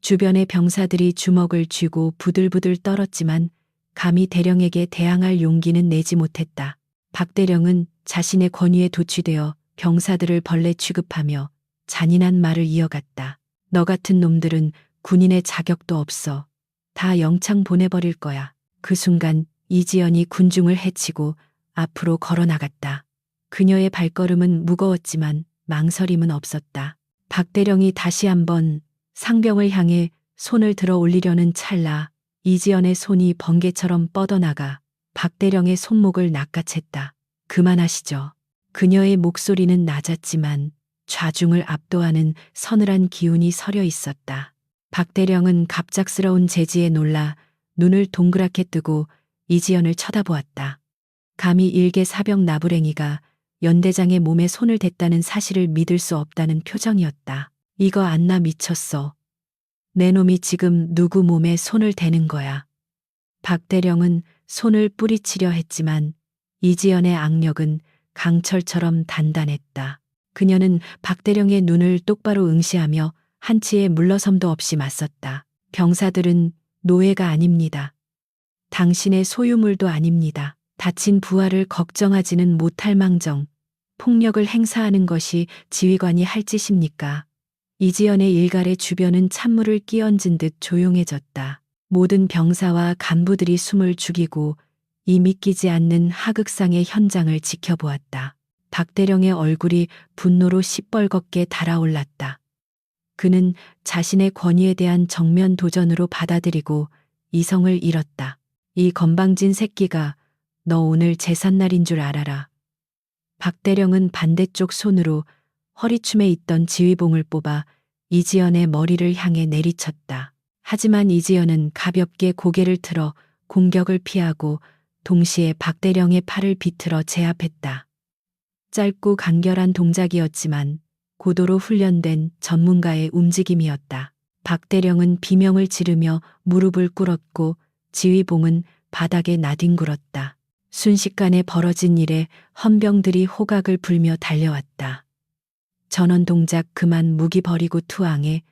주변의 병사들이 주먹을 쥐고 부들부들 떨었지만 감히 대령에게 대항할 용기는 내지 못했다. 박 대령은 자신의 권위에 도취되어 병사들을 벌레 취급하며 잔인한 말을 이어갔다. 너 같은 놈들은 군인의 자격도 없어. 다 영창 보내버릴 거야. 그 순간 이지연이 군중을 해치고 앞으로 걸어나갔다. 그녀의 발걸음은 무거웠지만 망설임은 없었다. 박 대령이 다시 한번 상병을 향해 손을 들어 올리려는 찰나 이지연의 손이 번개처럼 뻗어나가 박 대령의 손목을 낚아챘다. 그만하시죠. 그녀의 목소리는 낮았지만 좌중을 압도하는 서늘한 기운이 서려 있었다. 박 대령은 갑작스러운 제지에 놀라 눈을 동그랗게 뜨고 이지연을 쳐다보았다. 감히 일개 사병 나부랭이가 연대장의 몸에 손을 댔다는 사실을 믿을 수 없다는 표정이었다. 이거 안나 미쳤어. 내 놈이 지금 누구 몸에 손을 대는 거야. 박 대령은 손을 뿌리치려 했지만 이지연의 악력은 강철처럼 단단했다. 그녀는 박 대령의 눈을 똑바로 응시하며 한치의 물러섬도 없이 맞섰다. 병사들은 노예가 아닙니다. 당신의 소유물도 아닙니다. 다친 부하를 걱정하지는 못할 망정 폭력을 행사하는 것이 지휘관이 할 짓입니까? 이지연의 일갈의 주변은 찬물을 끼얹은 듯 조용해졌다. 모든 병사와 간부들이 숨을 죽이고 이 믿기지 않는 하극상의 현장을 지켜보았다. 박 대령의 얼굴이 분노로 시뻘겋게 달아올랐다. 그는 자신의 권위에 대한 정면 도전으로 받아들이고 이성을 잃었다. 이 건방진 새끼가 너 오늘 제삿날인 줄 알아라. 박 대령은 반대쪽 손으로 허리춤에 있던 지휘봉을 뽑아 이지연의 머리를 향해 내리쳤다. 하지만 이지연은 가볍게 고개를 틀어 공격을 피하고 동시에 박 대령의 팔을 비틀어 제압했다. 짧고 간결한 동작이었지만 고도로 훈련된 전문가의 움직임이었다. 박 대령은 비명을 지르며 무릎을 꿇었고 지휘봉은 바닥에 나뒹굴었다. 순식간에 벌어진 일에 헌병들이 호각을 불며 달려왔다. 전원 동작 그만 무기 버리고 투항해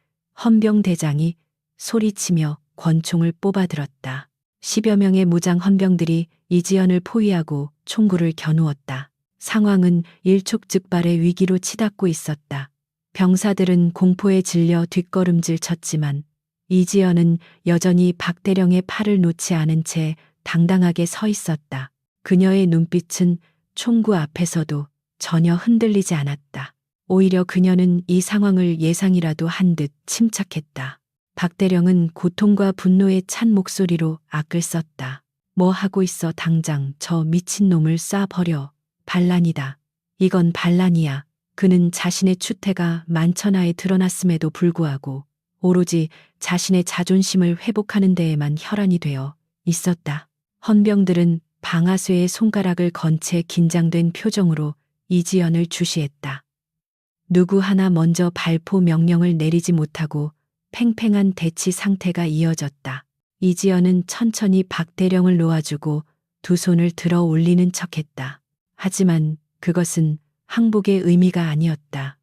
헌병 대장이 소리치며 권총을 뽑아들었다. 10여 명의 무장 헌병들이 이지연을 포위하고 총구를 겨누었다. 상황은 일촉즉발의 위기로 치닫고 있었다. 병사들은 공포에 질려 뒷걸음질 쳤지만 이지연은 여전히 박대령의 팔을 놓지 않은 채 당당하게 서 있었다. 그녀의 눈빛은 총구 앞에서도 전혀 흔들리지 않았다. 오히려 그녀는 이 상황을 예상이라도 한 듯 침착했다. 박대령은 고통과 분노에 찬 목소리로 악을 썼다. 뭐 하고 있어? 당장 저 미친놈을 쏴버려. 반란이다. 이건 반란이야. 그는 자신의 추태가 만천하에 드러났음에도 불구하고 오로지 자신의 자존심을 회복하는 데에만 혈안이 되어 있었다. 헌병들은 방아쇠의 손가락을 건 채 긴장된 표정으로 이지연을 주시했다. 누구 하나 먼저 발포 명령을 내리지 못하고 팽팽한 대치 상태가 이어졌다. 이지연은 천천히 박대령을 놓아주고 두 손을 들어 올리는 척했다. 하지만 그것은 항복의 의미가 아니었다.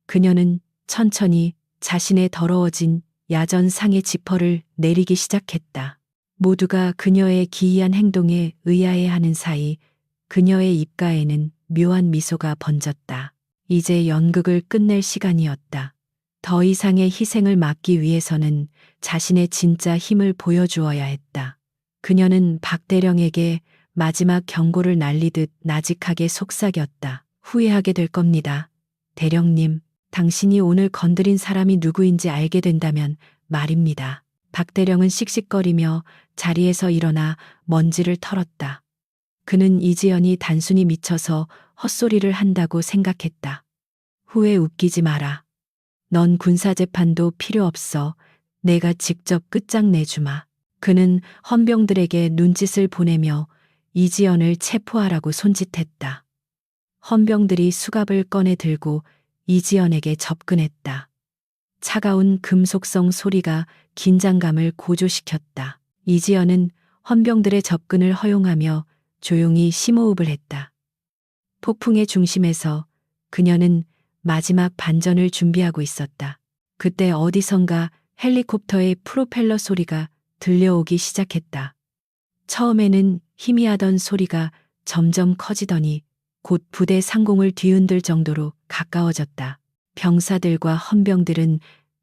그녀는 천천히 자신의 더러워진 야전상의 지퍼를 내리기 시작했다. 모두가 그녀의 기이한 행동에 의아해하는 사이 그녀의 입가에는 묘한 미소가 번졌다. 이제 연극을 끝낼 시간이었다. 더 이상의 희생을 막기 위해서는 자신의 진짜 힘을 보여주어야 했다. 그녀는 박대령에게 마지막 경고를 날리듯 나직하게 속삭였다. 후회하게 될 겁니다. 대령님, 당신이 오늘 건드린 사람이 누구인지 알게 된다면 말입니다. 박대령은 씩씩거리며 자리에서 일어나 먼지를 털었다. 그는 이지연이 단순히 미쳐서 헛소리를 한다고 생각했다. 후회 웃기지 마라. 넌 군사재판도 필요 없어. 내가 직접 끝장내주마. 그는 헌병들에게 눈짓을 보내며 이지연을 체포하라고 손짓했다. 헌병들이 수갑을 꺼내 들고 이지연에게 접근했다. 차가운 금속성 소리가 긴장감을 고조시켰다. 이지연은 헌병들의 접근을 허용하며 조용히 심호흡을 했다. 폭풍의 중심에서 그녀는 마지막 반전을 준비하고 있었다. 그때 어디선가 헬리콥터의 프로펠러 소리가 들려오기 시작했다. 처음에는 희미하던 소리가 점점 커지더니 곧 부대 상공을 뒤흔들 정도로 가까워졌다. 병사들과 헌병들은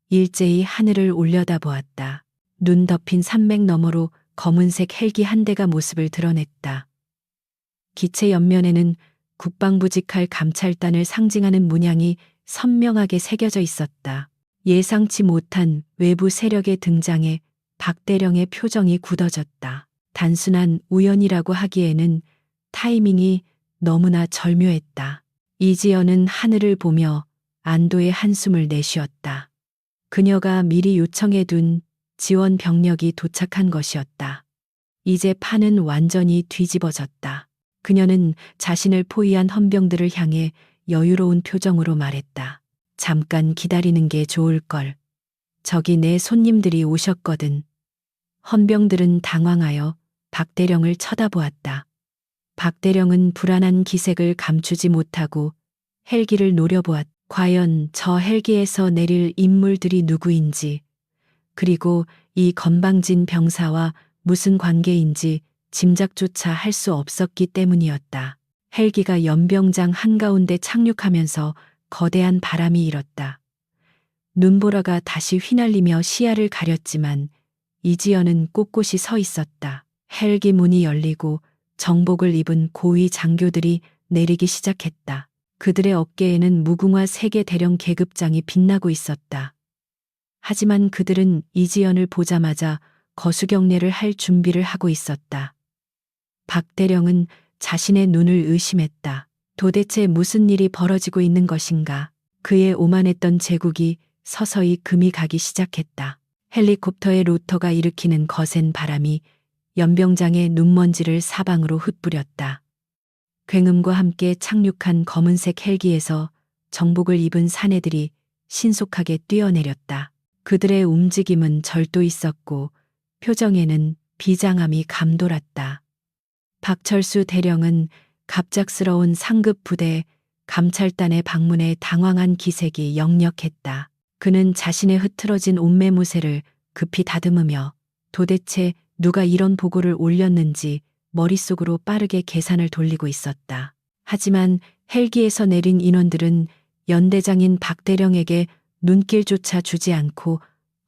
일제히 하늘을 올려다보았다. 눈 덮인 산맥 너머로 검은색 헬기 한 대가 모습을 드러냈다. 기체 옆면에는 국방부 직할 감찰단을 상징하는 문양이 선명하게 새겨져 있었다. 예상치 못한 외부 세력의 등장에 박대령의 표정이 굳어졌다. 단순한 우연이라고 하기에는 타이밍이 너무나 절묘했다. 이지연은 하늘을 보며 안도의 한숨을 내쉬었다. 그녀가 미리 요청해둔 지원 병력이 도착한 것이었다. 이제 판은 완전히 뒤집어졌다. 그녀는 자신을 포위한 헌병들을 향해 여유로운 표정으로 말했다. 잠깐 기다리는 게 좋을걸. 저기 내 손님들이 오셨거든. 헌병들은 당황하여 박대령을 쳐다보았다. 박대령은 불안한 기색을 감추지 못하고 헬기를 노려보았다. 과연 저 헬기에서 내릴 인물들이 누구인지, 그리고 이 건방진 병사와 무슨 관계인지 짐작조차 할 수 없었기 때문이었다. 헬기가 연병장 한가운데 착륙하면서 거대한 바람이 일었다. 눈보라가 다시 휘날리며 시야를 가렸지만 이지연은 꼿꼿이 서 있었다. 헬기 문이 열리고 정복을 입은 고위 장교들이 내리기 시작했다. 그들의 어깨에는 무궁화 세계 대령 계급장이 빛나고 있었다. 하지만 그들은 이지연을 보자마자 거수경례를 할 준비를 하고 있었다. 박대령은 자신의 눈을 의심했다. 도대체 무슨 일이 벌어지고 있는 것인가? 그의 오만했던 제국이 서서히 금이 가기 시작했다. 헬리콥터의 로터가 일으키는 거센 바람이 연병장의 눈먼지를 사방으로 흩뿌렸다. 굉음과 함께 착륙한 검은색 헬기에서 정복을 입은 사내들이 신속하게 뛰어내렸다. 그들의 움직임은 절도 있었고 표정에는 비장함이 감돌았다. 박철수 대령은 갑작스러운 상급 부대 감찰단의 방문에 당황한 기색이 역력했다. 그는 자신의 흐트러진 옷매무새를 급히 다듬으며 도대체 누가 이런 보고를 올렸는지 머릿속으로 빠르게 계산을 돌리고 있었다. 하지만 헬기에서 내린 인원들은 연대장인 박대령에게 눈길조차 주지 않고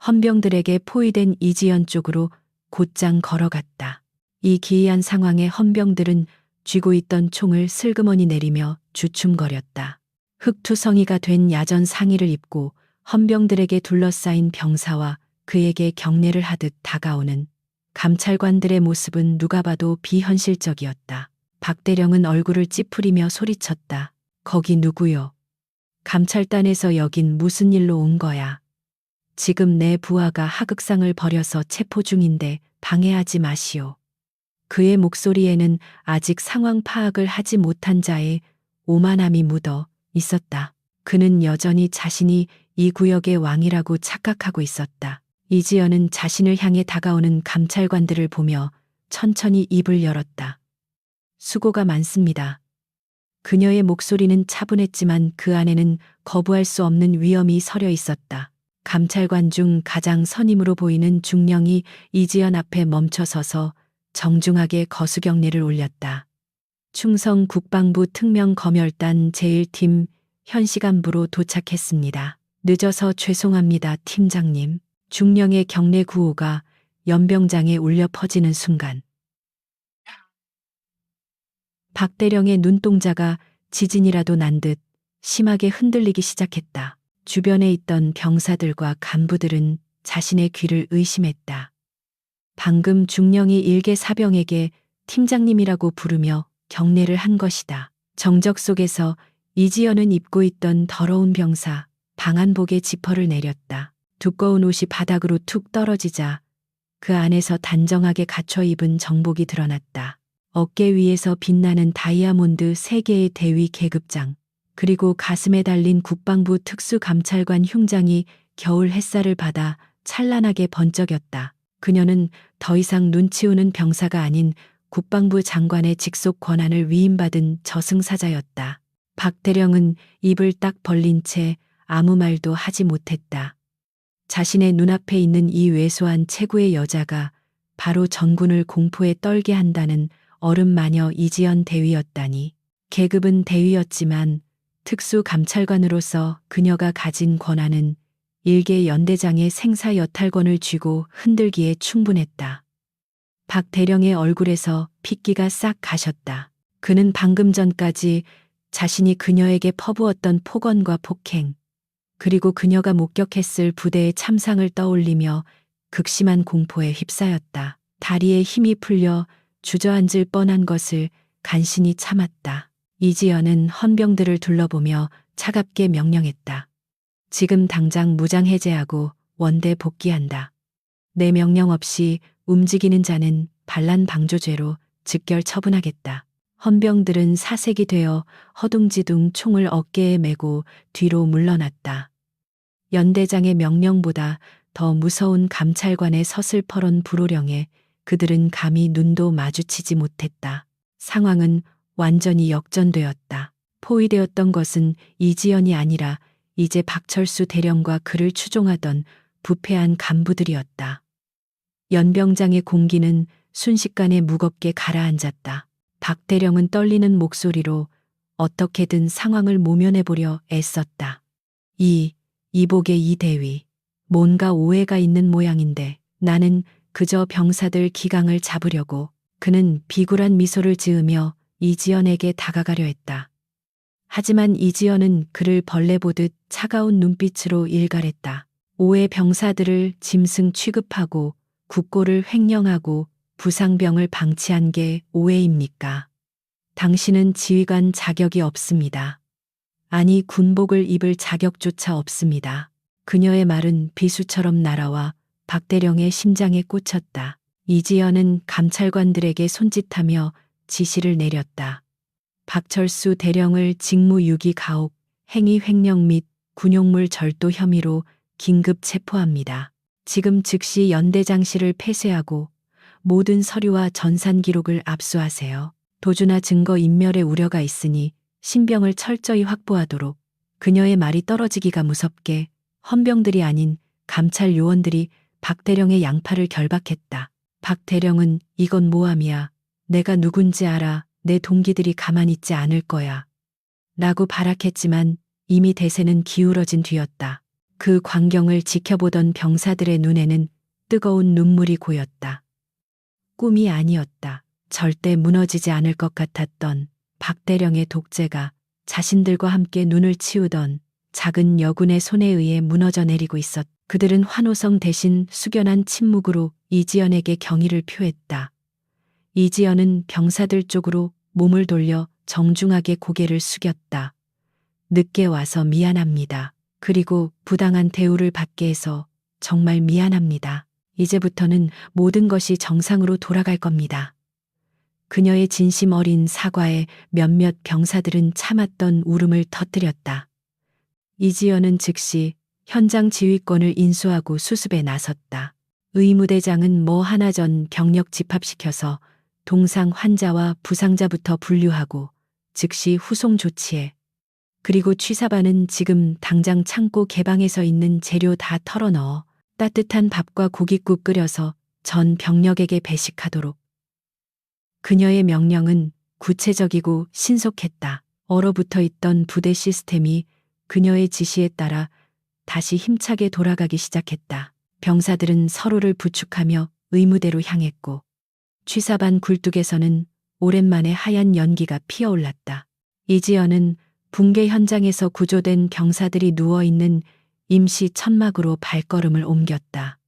헌병들에게 포위된 이지연 쪽으로 곧장 걸어갔다. 이 기이한 상황에 헌병들은 쥐고 있던 총을 슬그머니 내리며 주춤거렸다. 흑투성이가 된 야전 상의를 입고 헌병들에게 둘러싸인 병사와 그에게 경례를 하듯 다가오는 감찰관들의 모습은 누가 봐도 비현실적이었다. 박대령은 얼굴을 찌푸리며 소리쳤다. 거기 누구요? 감찰단에서 여긴 무슨 일로 온 거야? 지금 내 부하가 하극상을 벌여서 체포 중인데 방해하지 마시오. 그의 목소리에는 아직 상황 파악을 하지 못한 자의 오만함이 묻어 있었다. 그는 여전히 자신이 이 구역의 왕이라고 착각하고 있었다. 이지연은 자신을 향해 다가오는 감찰관들을 보며 천천히 입을 열었다. 수고가 많습니다. 그녀의 목소리는 차분했지만 그 안에는 거부할 수 없는 위험이 서려 있었다. 감찰관 중 가장 선임으로 보이는 중령이 이지연 앞에 멈춰서서 정중하게 거수경례를 올렸다. 충성 국방부 특명검열단 제1팀 현시간부로 도착했습니다. 늦어서 죄송합니다, 팀장님. 중령의 경례 구호가 연병장에 울려 퍼지는 순간 박대령의 눈동자가 지진이라도 난 듯 심하게 흔들리기 시작했다. 주변에 있던 병사들과 간부들은 자신의 귀를 의심했다. 방금 중령이 일개 사병에게 팀장님이라고 부르며 경례를 한 것이다. 정적 속에서 이지연은 입고 있던 더러운 병사 방한복의 지퍼를 내렸다. 두꺼운 옷이 바닥으로 툭 떨어지자 그 안에서 단정하게 갖춰 입은 정복이 드러났다. 어깨 위에서 빛나는 다이아몬드 3개의 대위 계급장, 그리고 가슴에 달린 국방부 특수감찰관 흉장이 겨울 햇살을 받아 찬란하게 번쩍였다. 그녀는 더 이상 눈치우는 병사가 아닌 국방부 장관의 직속 권한을 위임받은 저승사자였다. 박대령은 입을 딱 벌린 채 아무 말도 하지 못했다. 자신의 눈앞에 있는 이 왜소한 체구의 여자가 바로 전군을 공포에 떨게 한다는 얼음마녀 이지연 대위였다니. 계급은 대위였지만 특수감찰관으로서 그녀가 가진 권한은 일개 연대장의 생사 여탈권을 쥐고 흔들기에 충분했다. 박 대령의 얼굴에서 핏기가 싹 가셨다. 그는 방금 전까지 자신이 그녀에게 퍼부었던 폭언과 폭행, 그리고 그녀가 목격했을 부대의 참상을 떠올리며 극심한 공포에 휩싸였다. 다리에 힘이 풀려 주저앉을 뻔한 것을 간신히 참았다. 이지연은 헌병들을 둘러보며 차갑게 명령했다. 지금 당장 무장 해제하고 원대 복귀한다. 내 명령 없이 움직이는 자는 반란 방조죄로 즉결 처분하겠다. 헌병들은 사색이 되어 허둥지둥 총을 어깨에 메고 뒤로 물러났다. 연대장의 명령보다 더 무서운 감찰관의 서슬퍼런 불호령에 그들은 감히 눈도 마주치지 못했다. 상황은 완전히 역전되었다. 포위되었던 것은 이지연이 아니라 이제 박철수 대령과 그를 추종하던 부패한 간부들이었다. 연병장의 공기는 순식간에 무겁게 가라앉았다. 박 대령은 떨리는 목소리로 어떻게든 상황을 모면해보려 애썼다. 이복의 이 대위, 뭔가 오해가 있는 모양인데 나는 그저 병사들 기강을 잡으려고. 그는 비굴한 미소를 지으며 이지연에게 다가가려 했다. 하지만 이지연은 그를 벌레 보듯 차가운 눈빛으로 일갈했다. 오해 병사들을 짐승 취급하고 국고를 횡령하고 부상병을 방치한 게 오해입니까? 당신은 지휘관 자격이 없습니다. 아니 군복을 입을 자격조차 없습니다. 그녀의 말은 비수처럼 날아와 박대령의 심장에 꽂혔다. 이지연은 감찰관들에게 손짓하며 지시를 내렸다. 박철수 대령을 직무유기 가혹, 행위 횡령 및 군용물 절도 혐의로 긴급 체포합니다. 지금 즉시 연대장실을 폐쇄하고 모든 서류와 전산 기록을 압수하세요. 도주나 증거 인멸의 우려가 있으니 신병을 철저히 확보하도록. 그녀의 말이 떨어지기가 무섭게 헌병들이 아닌 감찰 요원들이 박 대령의 양팔을 결박했다. 박 대령은 이건 모함이야. 내가 누군지 알아. 내 동기들이 가만히 있지 않을 거야. 라고 발악했지만 이미 대세는 기울어진 뒤였다. 그 광경을 지켜보던 병사들의 눈에는 뜨거운 눈물이 고였다. 꿈이 아니었다. 절대 무너지지 않을 것 같았던 박대령의 독재가 자신들과 함께 눈을 치우던 작은 여군의 손에 의해 무너져 내리고 있었다. 그들은 환호성 대신 숙연한 침묵으로 이지연에게 경의를 표했다. 이지연은 병사들 쪽으로 몸을 돌려 정중하게 고개를 숙였다. 늦게 와서 미안합니다. 그리고 부당한 대우를 받게 해서 정말 미안합니다. 이제부터는 모든 것이 정상으로 돌아갈 겁니다. 그녀의 진심 어린 사과에 몇몇 병사들은 참았던 울음을 터뜨렸다. 이지연은 즉시 현장 지휘권을 인수하고 수습에 나섰다. 의무대장은 뭐 하나 전 병력 집합시켜서 동상 환자와 부상자부터 분류하고 즉시 후송 조치해. 그리고 취사반은 지금 당장 창고 개방해서 있는 재료 다 털어넣어 따뜻한 밥과 고깃국 끓여서 전 병력에게 배식하도록. 그녀의 명령은 구체적이고 신속했다. 얼어붙어 있던 부대 시스템이 그녀의 지시에 따라 다시 힘차게 돌아가기 시작했다. 병사들은 서로를 부축하며 의무대로 향했고 취사반 굴뚝에서는 오랜만에 하얀 연기가 피어올랐다. 이지연은 붕괴 현장에서 구조된 병사들이 누워있는 임시 천막으로 발걸음을 옮겼다.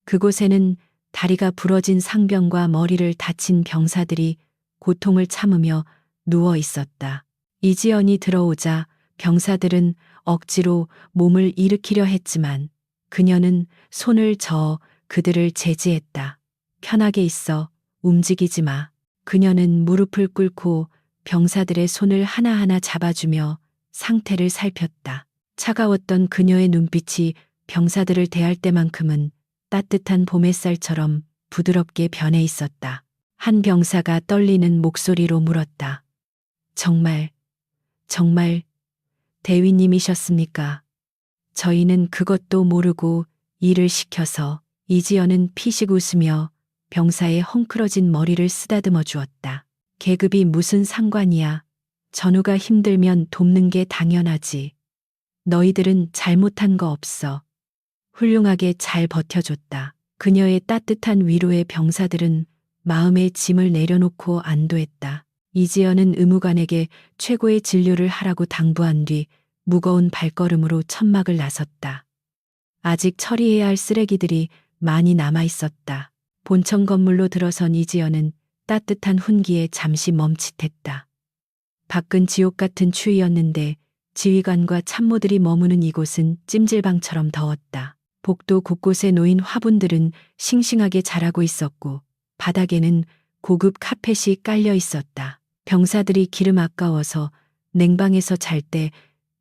그곳에는 다리가 부러진 상병과 머리를 다친 병사들이 고통을 참으며 누워 있었다. 이지연이 들어오자 병사들은 억지로 몸을 일으키려 했지만 그녀는 손을 저어 그들을 제지했다. 편하게 있어. 움직이지 마. 그녀는 무릎을 꿇고 병사들의 손을 하나하나 잡아주며 상태를 살폈다. 차가웠던 그녀의 눈빛이 병사들을 대할 때만큼은 따뜻한 봄햇살처럼 부드럽게 변해 있었다. 한 병사가 떨리는 목소리로 물었다. 정말 대위님이셨습니까? 저희는 그것도 모르고 일을 시켜서. 이지연은 피식 웃으며 병사의 헝클어진 머리를 쓰다듬어 주었다. 계급이 무슨 상관이야. 전우가 힘들면 돕는 게 당연하지. 너희들은 잘못한 거 없어. 훌륭하게 잘 버텨줬다. 그녀의 따뜻한 위로에 병사들은 마음의 짐을 내려놓고 안도했다. 이지연은 의무관에게 최고의 진료를 하라고 당부한 뒤 무거운 발걸음으로 천막을 나섰다. 아직 처리해야 할 쓰레기들이 많이 남아 있었다. 본청 건물로 들어선 이지연은 따뜻한 훈기에 잠시 멈칫했다. 밖은 지옥 같은 추위였는데 지휘관과 참모들이 머무는 이곳은 찜질방처럼 더웠다. 복도 곳곳에 놓인 화분들은 싱싱하게 자라고 있었고 바닥에는 고급 카펫이 깔려 있었다. 병사들이 기름 아까워서 냉방에서 잘 때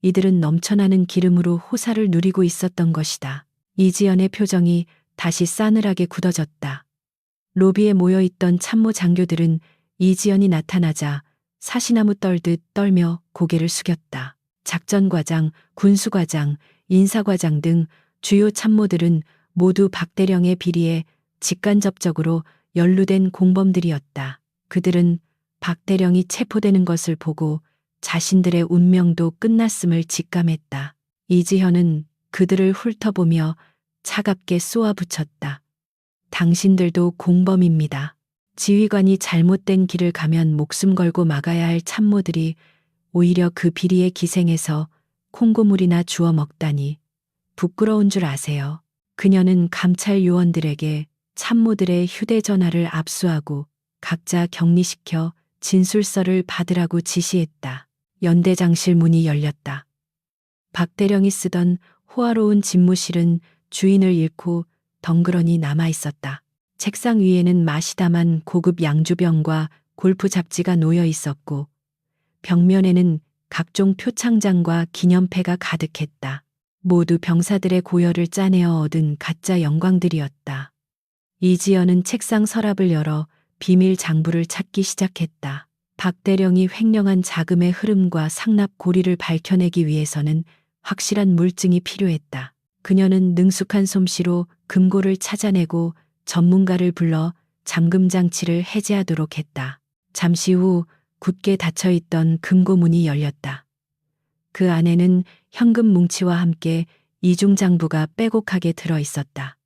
이들은 넘쳐나는 기름으로 호사를 누리고 있었던 것이다. 이지연의 표정이 다시 싸늘하게 굳어졌다. 로비에 모여있던 참모 장교들은 이지연이 나타나자 사시나무 떨듯 떨며 고개를 숙였다. 작전과장, 군수과장, 인사과장 등 주요 참모들은 모두 박대령의 비리에 직간접적으로 연루된 공범들이었다. 그들은 박대령이 체포되는 것을 보고 자신들의 운명도 끝났음을 직감했다. 이지현은 그들을 훑어보며 차갑게 쏘아붙였다. 당신들도 공범입니다. 지휘관이 잘못된 길을 가면 목숨 걸고 막아야 할 참모들이 오히려 그 비리에 기생해서 콩고물이나 주워 먹다니 부끄러운 줄 아세요. 그녀는 감찰 요원들에게 참모들의 휴대전화를 압수하고 각자 격리시켜 진술서를 받으라고 지시했다. 연대장실 문이 열렸다. 박대령이 쓰던 호화로운 집무실은 주인을 잃고 덩그러니 남아 있었다. 책상 위에는 마시다만 고급 양주병과 골프 잡지가 놓여 있었고 벽면에는 각종 표창장과 기념패가 가득했다. 모두 병사들의 고열을 짜내어 얻은 가짜 영광들이었다. 이지연은 책상 서랍을 열어 비밀 장부를 찾기 시작했다. 박대령이 횡령한 자금의 흐름과 상납 고리를 밝혀내기 위해서는 확실한 물증이 필요했다. 그녀는 능숙한 솜씨로 금고를 찾아내고 전문가를 불러 잠금 장치를 해제하도록 했다. 잠시 후 굳게 닫혀있던 금고문이 열렸다. 그 안에는 현금 뭉치와 함께 이중장부가 빼곡하게 들어 있었다.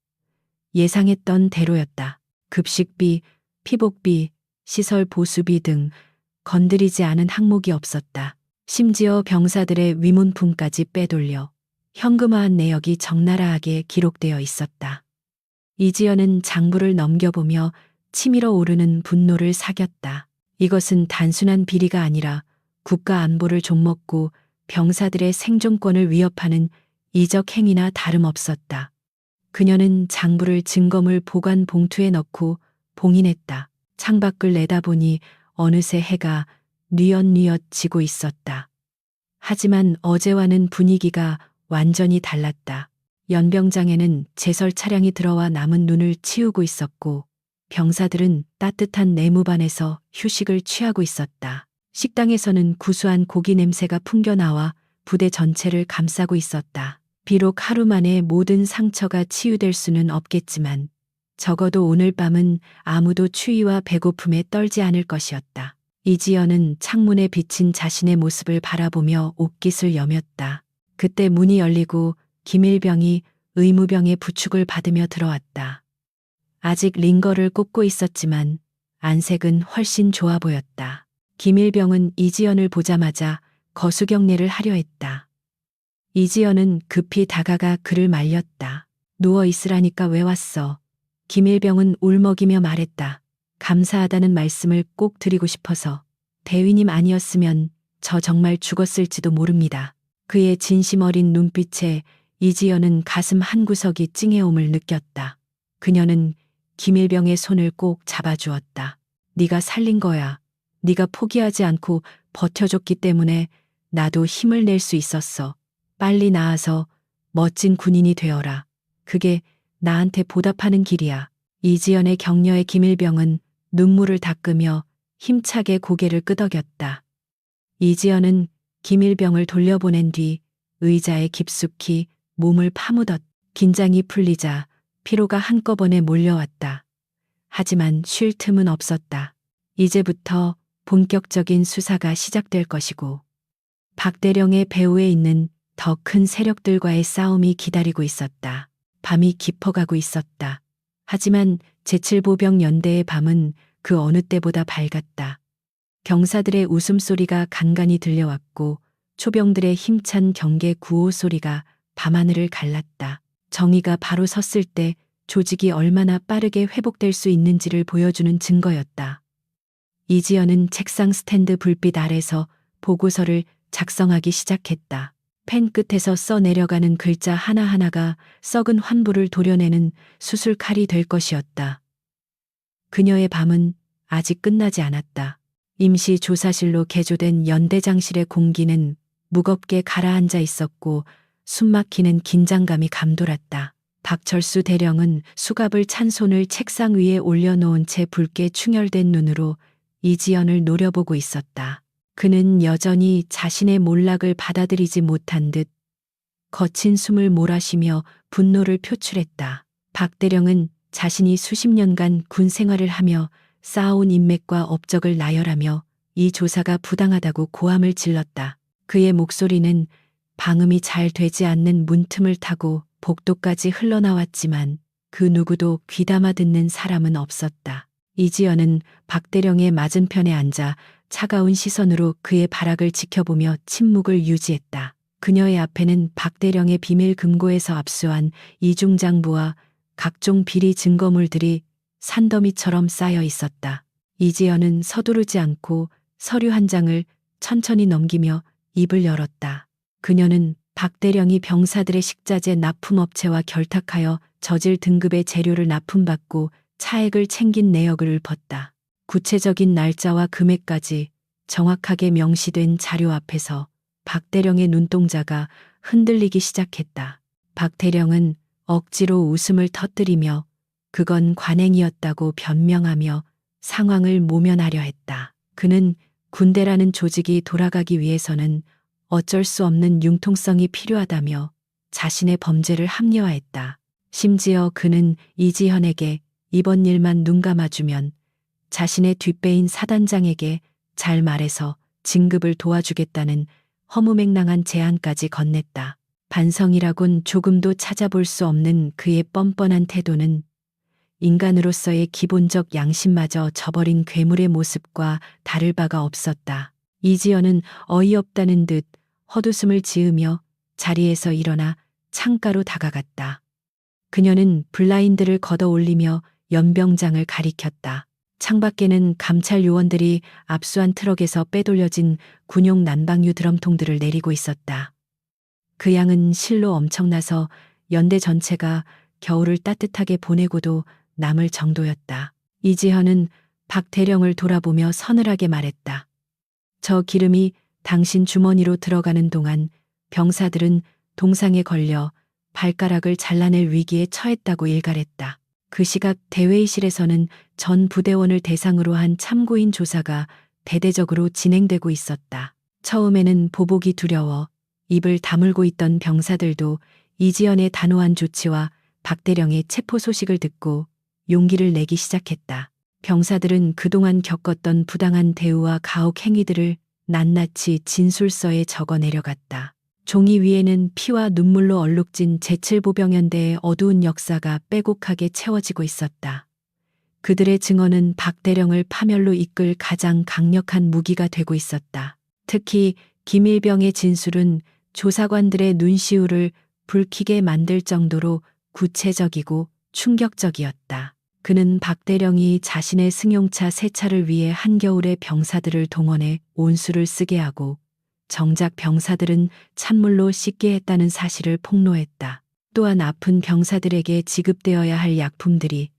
예상했던 대로였다. 급식비, 피복비, 시설 보수비 등 건드리지 않은 항목이 없었다. 심지어 병사들의 위문품까지 빼돌려 현금화한 내역이 적나라하게 기록되어 있었다. 이지연은 장부를 넘겨보며 치밀어 오르는 분노를 사겼다. 이것은 단순한 비리가 아니라 국가 안보를 좀먹고 병사들의 생존권을 위협하는 이적 행위나 다름없었다. 그녀는 장부를 증거물 보관 봉투에 넣고 봉인했다. 창밖을 내다보니 어느새 해가 뉘엿뉘엿 지고 있었다. 하지만 어제와는 분위기가 완전히 달랐다. 연병장에는 제설 차량이 들어와 남은 눈을 치우고 있었고 병사들은 따뜻한 내무반에서 휴식을 취하고 있었다. 식당에서는 구수한 고기 냄새가 풍겨나와 부대 전체를 감싸고 있었다. 비록 하루 만에 모든 상처가 치유될 수는 없겠지만 적어도 오늘 밤은 아무도 추위와 배고픔에 떨지 않을 것이었다. 이지연은 창문에 비친 자신의 모습을 바라보며 옷깃을 여몄다. 그때 문이 열리고 김일병이 의무병의 부축을 받으며 들어왔다. 아직 링거를 꽂고 있었지만 안색은 훨씬 좋아 보였다. 김일병은 이지연을 보자마자 거수경례를 하려 했다. 이지연은 급히 다가가 그를 말렸다. 누워 있으라니까 왜 왔어? 김일병은 울먹이며 말했다. 감사하다는 말씀을 꼭 드리고 싶어서. 대위님 아니었으면 저 정말 죽었을지도 모릅니다. 그의 진심 어린 눈빛에 이지연은 가슴 한구석이 찡해옴을 느꼈다. 그녀는 김일병의 손을 꼭 잡아주었다. 네가 살린 거야. 네가 포기하지 않고 버텨줬기 때문에 나도 힘을 낼 수 있었어. 빨리 나아서 멋진 군인이 되어라. 그게 나한테 보답하는 길이야. 이지연의 격려에 김일병은 눈물을 닦으며 힘차게 고개를 끄덕였다. 이지연은 김일병을 돌려보낸 뒤 의자에 깊숙이 몸을 파묻었. 긴장이 풀리자 피로가 한꺼번에 몰려왔다. 하지만 쉴 틈은 없었다. 이제부터 본격적인 수사가 시작될 것이고 박대령의 배후에 있는 더 큰 세력들과의 싸움이 기다리고 있었다. 밤이 깊어가고 있었다. 하지만 제7보병 연대의 밤은 그 어느 때보다 밝았다. 병사들의 웃음소리가 간간히 들려왔고 초병들의 힘찬 경계 구호 소리가 밤하늘을 갈랐다. 정의가 바로 섰을 때 조직이 얼마나 빠르게 회복될 수 있는지를 보여주는 증거였다. 이지연은 책상 스탠드 불빛 아래서 보고서를 작성하기 시작했다. 펜 끝에서 써 내려가는 글자 하나하나가 썩은 환부를 도려내는 수술칼이 될 것이었다. 그녀의 밤은 아직 끝나지 않았다. 임시 조사실로 개조된 연대장실의 공기는 무겁게 가라앉아 있었고 숨막히는 긴장감이 감돌았다. 박철수 대령은 수갑을 찬 손을 책상 위에 올려놓은 채 붉게 충혈된 눈으로 이지연을 노려보고 있었다. 그는 여전히 자신의 몰락을 받아들이지 못한 듯 거친 숨을 몰아쉬며 분노를 표출했다. 박 대령은 자신이 수십 년간 군 생활을 하며 쌓아온 인맥과 업적을 나열하며 이 조사가 부당하다고 고함을 질렀다. 그의 목소리는 방음이 잘 되지 않는 문틈을 타고 복도까지 흘러나왔지만 그 누구도 귀담아 듣는 사람은 없었다. 이지연은 박 대령의 맞은편에 앉아 차가운 시선으로 그의 발악을 지켜보며 침묵을 유지했다. 그녀의 앞에는 박 대령의 비밀 금고에서 압수한 이중장부와 각종 비리 증거물들이 산더미처럼 쌓여 있었다. 이지연은 서두르지 않고 서류 한 장을 천천히 넘기며 입을 열었다. 그녀는 박 대령이 병사들의 식자재 납품업체와 결탁하여 저질 등급의 재료를 납품받고 차액을 챙긴 내역을 읊었다. 구체적인 날짜와 금액까지 정확하게 명시된 자료 앞에서 박 대령의 눈동자가 흔들리기 시작했다. 박 대령은 억지로 웃음을 터뜨리며 그건 관행이었다고 변명하며 상황을 모면하려 했다. 그는 군대라는 조직이 돌아가기 위해서는 어쩔 수 없는 융통성이 필요하다며 자신의 범죄를 합리화했다. 심지어 그는 이지현에게 이번 일만 눈 감아주면 자신의 뒷배인 사단장에게 잘 말해서 진급을 도와주겠다는 허무맹랑한 제안까지 건넸다. 반성이라곤 조금도 찾아볼 수 없는 그의 뻔뻔한 태도는 인간으로서의 기본적 양심마저 저버린 괴물의 모습과 다를 바가 없었다. 이지연은 어이없다는 듯 헛웃음을 지으며 자리에서 일어나 창가로 다가갔다. 그녀는 블라인드를 걷어 올리며 연병장을 가리켰다. 창밖에는 감찰 요원들이 압수한 트럭에서 빼돌려진 군용 난방유 드럼통들을 내리고 있었다. 그 양은 실로 엄청나서 연대 전체가 겨울을 따뜻하게 보내고도 남을 정도였다. 이지현은 박 대령을 돌아보며 서늘하게 말했다. 저 기름이 당신 주머니로 들어가는 동안 병사들은 동상에 걸려 발가락을 잘라낼 위기에 처했다고 일갈했다. 그 시각 대회의실에서는 전 부대원을 대상으로 한 참고인 조사가 대대적으로 진행되고 있었다. 처음에는 보복이 두려워 입을 다물고 있던 병사들도 이지연의 단호한 조치와 박대령의 체포 소식을 듣고 용기를 내기 시작했다. 병사들은 그동안 겪었던 부당한 대우와 가혹 행위들을 낱낱이 진술서에 적어 내려갔다. 종이 위에는 피와 눈물로 얼룩진 제7보병연대의 어두운 역사가 빼곡하게 채워지고 있었다. 그들의 증언은 박대령을 파멸로 이끌 가장 강력한 무기가 되고 있었다. 특히 김일병의 진술은 조사관들의 눈시울을 붉히게 만들 정도로 구체적이고 충격적이었다. 그는 박대령이 자신의 승용차 세차를 위해 한겨울에 병사들을 동원해 온수를 쓰게 하고 정작 병사들은 찬물로 씻게 했다는 사실을 폭로했다. 또한 아픈 병사들에게 지급되어야 할 약품들이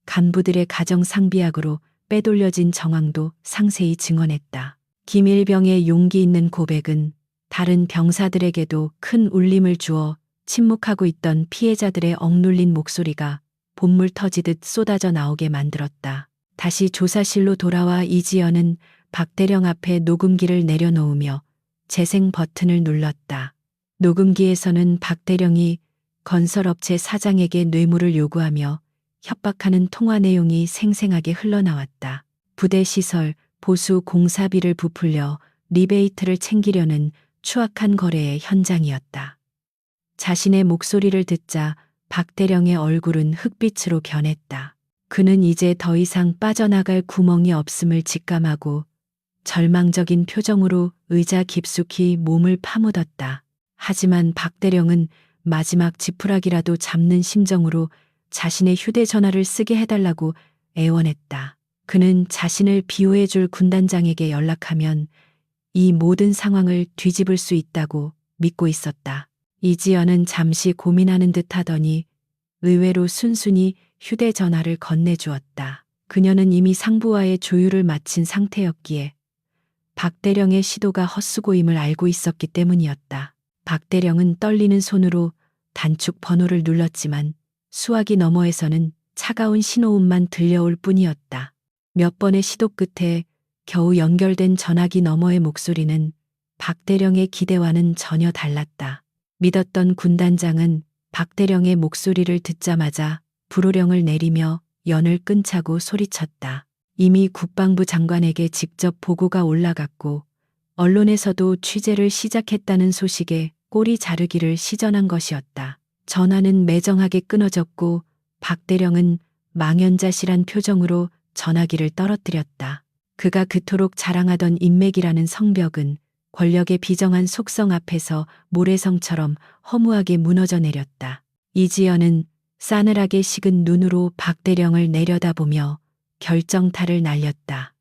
간부들의 가정 상비약으로 빼돌려진 정황도 상세히 증언했다. 김일병의 용기 있는 고백은 다른 병사들에게도 큰 울림을 주어 침묵하고 있던 피해자들의 억눌린 목소리가 본물 터지듯 쏟아져 나오게 만들었다. 다시 조사실로 돌아와 이지연은 박대령 앞에 녹음기를 내려놓으며 재생 버튼을 눌렀다. 녹음기에서는 박대령이 건설업체 사장에게 뇌물을 요구하며 협박하는 통화 내용이 생생하게 흘러나왔다. 부대 시설, 보수 공사비를 부풀려 리베이트를 챙기려는 추악한 거래의 현장이었다. 자신의 목소리를 듣자 박대령의 얼굴은 흑빛으로 변했다. 그는 이제 더 이상 빠져나갈 구멍이 없음을 직감하고 절망적인 표정으로 의자 깊숙이 몸을 파묻었다. 하지만 박대령은 마지막 지푸라기라도 잡는 심정으로 자신의 휴대전화를 쓰게 해달라고 애원했다. 그는 자신을 비호해줄 군단장에게 연락하면 이 모든 상황을 뒤집을 수 있다고 믿고 있었다. 이지연은 잠시 고민하는 듯 하더니 의외로 순순히 휴대전화를 건네주었다. 그녀는 이미 상부와의 조율을 마친 상태였기에 박대령의 시도가 헛수고임을 알고 있었기 때문이었다. 박대령은 떨리는 손으로 단축 번호를 눌렀지만 수화기 너머에서는 차가운 신호음만 들려올 뿐이었다. 몇 번의 시도 끝에 겨우 연결된 전화기 너머의 목소리는 박대령의 기대와는 전혀 달랐다. 믿었던 군단장은 박대령의 목소리를 듣자마자 불호령을 내리며 연을 끈차고 소리쳤다. 이미 국방부 장관에게 직접 보고가 올라갔고 언론에서도 취재를 시작했다는 소식에 꼬리 자르기를 시전한 것이었다. 전화는 매정하게 끊어졌고 박대령은 망연자실한 표정으로 전화기를 떨어뜨렸다. 그가 그토록 자랑하던 인맥이라는 성벽은 권력의 비정한 속성 앞에서 모래성처럼 허무하게 무너져 내렸다. 이지연은 싸늘하게 식은 눈으로 박대령을 내려다보며 결정타를 날렸다.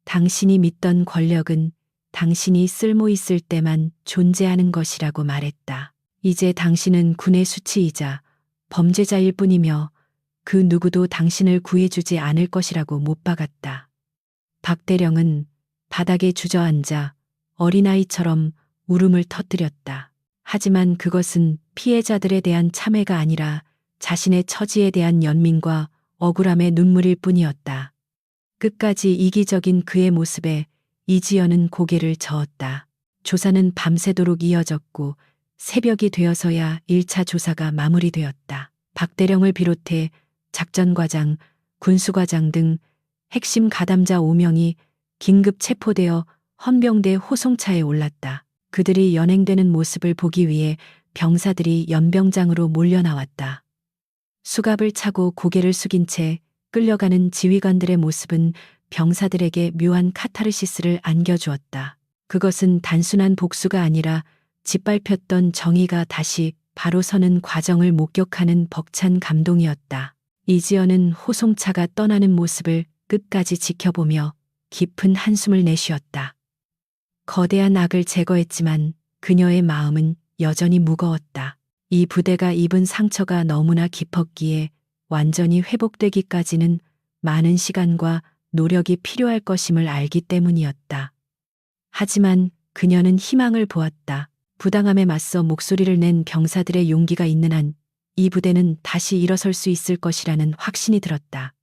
당신이 믿던 권력은 당신이 쓸모 있을 때만 존재하는 것이라고 말했다. 이제 당신은 군의 수치이자 범죄자일 뿐이며 그 누구도 당신을 구해주지 않을 것이라고 못 박았다. 박대령은 바닥에 주저앉아 어린아이처럼 울음을 터뜨렸다. 하지만 그것은 피해자들에 대한 참회가 아니라 자신의 처지에 대한 연민과 억울함의 눈물일 뿐이었다. 끝까지 이기적인 그의 모습에 이지연은 고개를 저었다. 조사는 밤새도록 이어졌고 새벽이 되어서야 1차 조사가 마무리되었다. 박대령을 비롯해 작전과장, 군수과장 등 핵심 가담자 5명이 긴급 체포되어 헌병대 호송차에 올랐다. 그들이 연행되는 모습을 보기 위해 병사들이 연병장으로 몰려 나왔다. 수갑을 차고 고개를 숙인 채 끌려가는 지휘관들의 모습은 병사들에게 묘한 카타르시스를 안겨주었다. 그것은 단순한 복수가 아니라 짓밟혔던 정의가 다시 바로 서는 과정을 목격하는 벅찬 감동이었다. 이지연은 호송차가 떠나는 모습을 끝까지 지켜보며 깊은 한숨을 내쉬었다. 거대한 악을 제거했지만 그녀의 마음은 여전히 무거웠다. 이 부대가 입은 상처가 너무나 깊었기에 완전히 회복되기까지는 많은 시간과 노력이 필요할 것임을 알기 때문이었다. 하지만 그녀는 희망을 보았다. 부당함에 맞서 목소리를 낸 병사들의 용기가 있는 한 이 부대는 다시 일어설 수 있을 것이라는 확신이 들었다.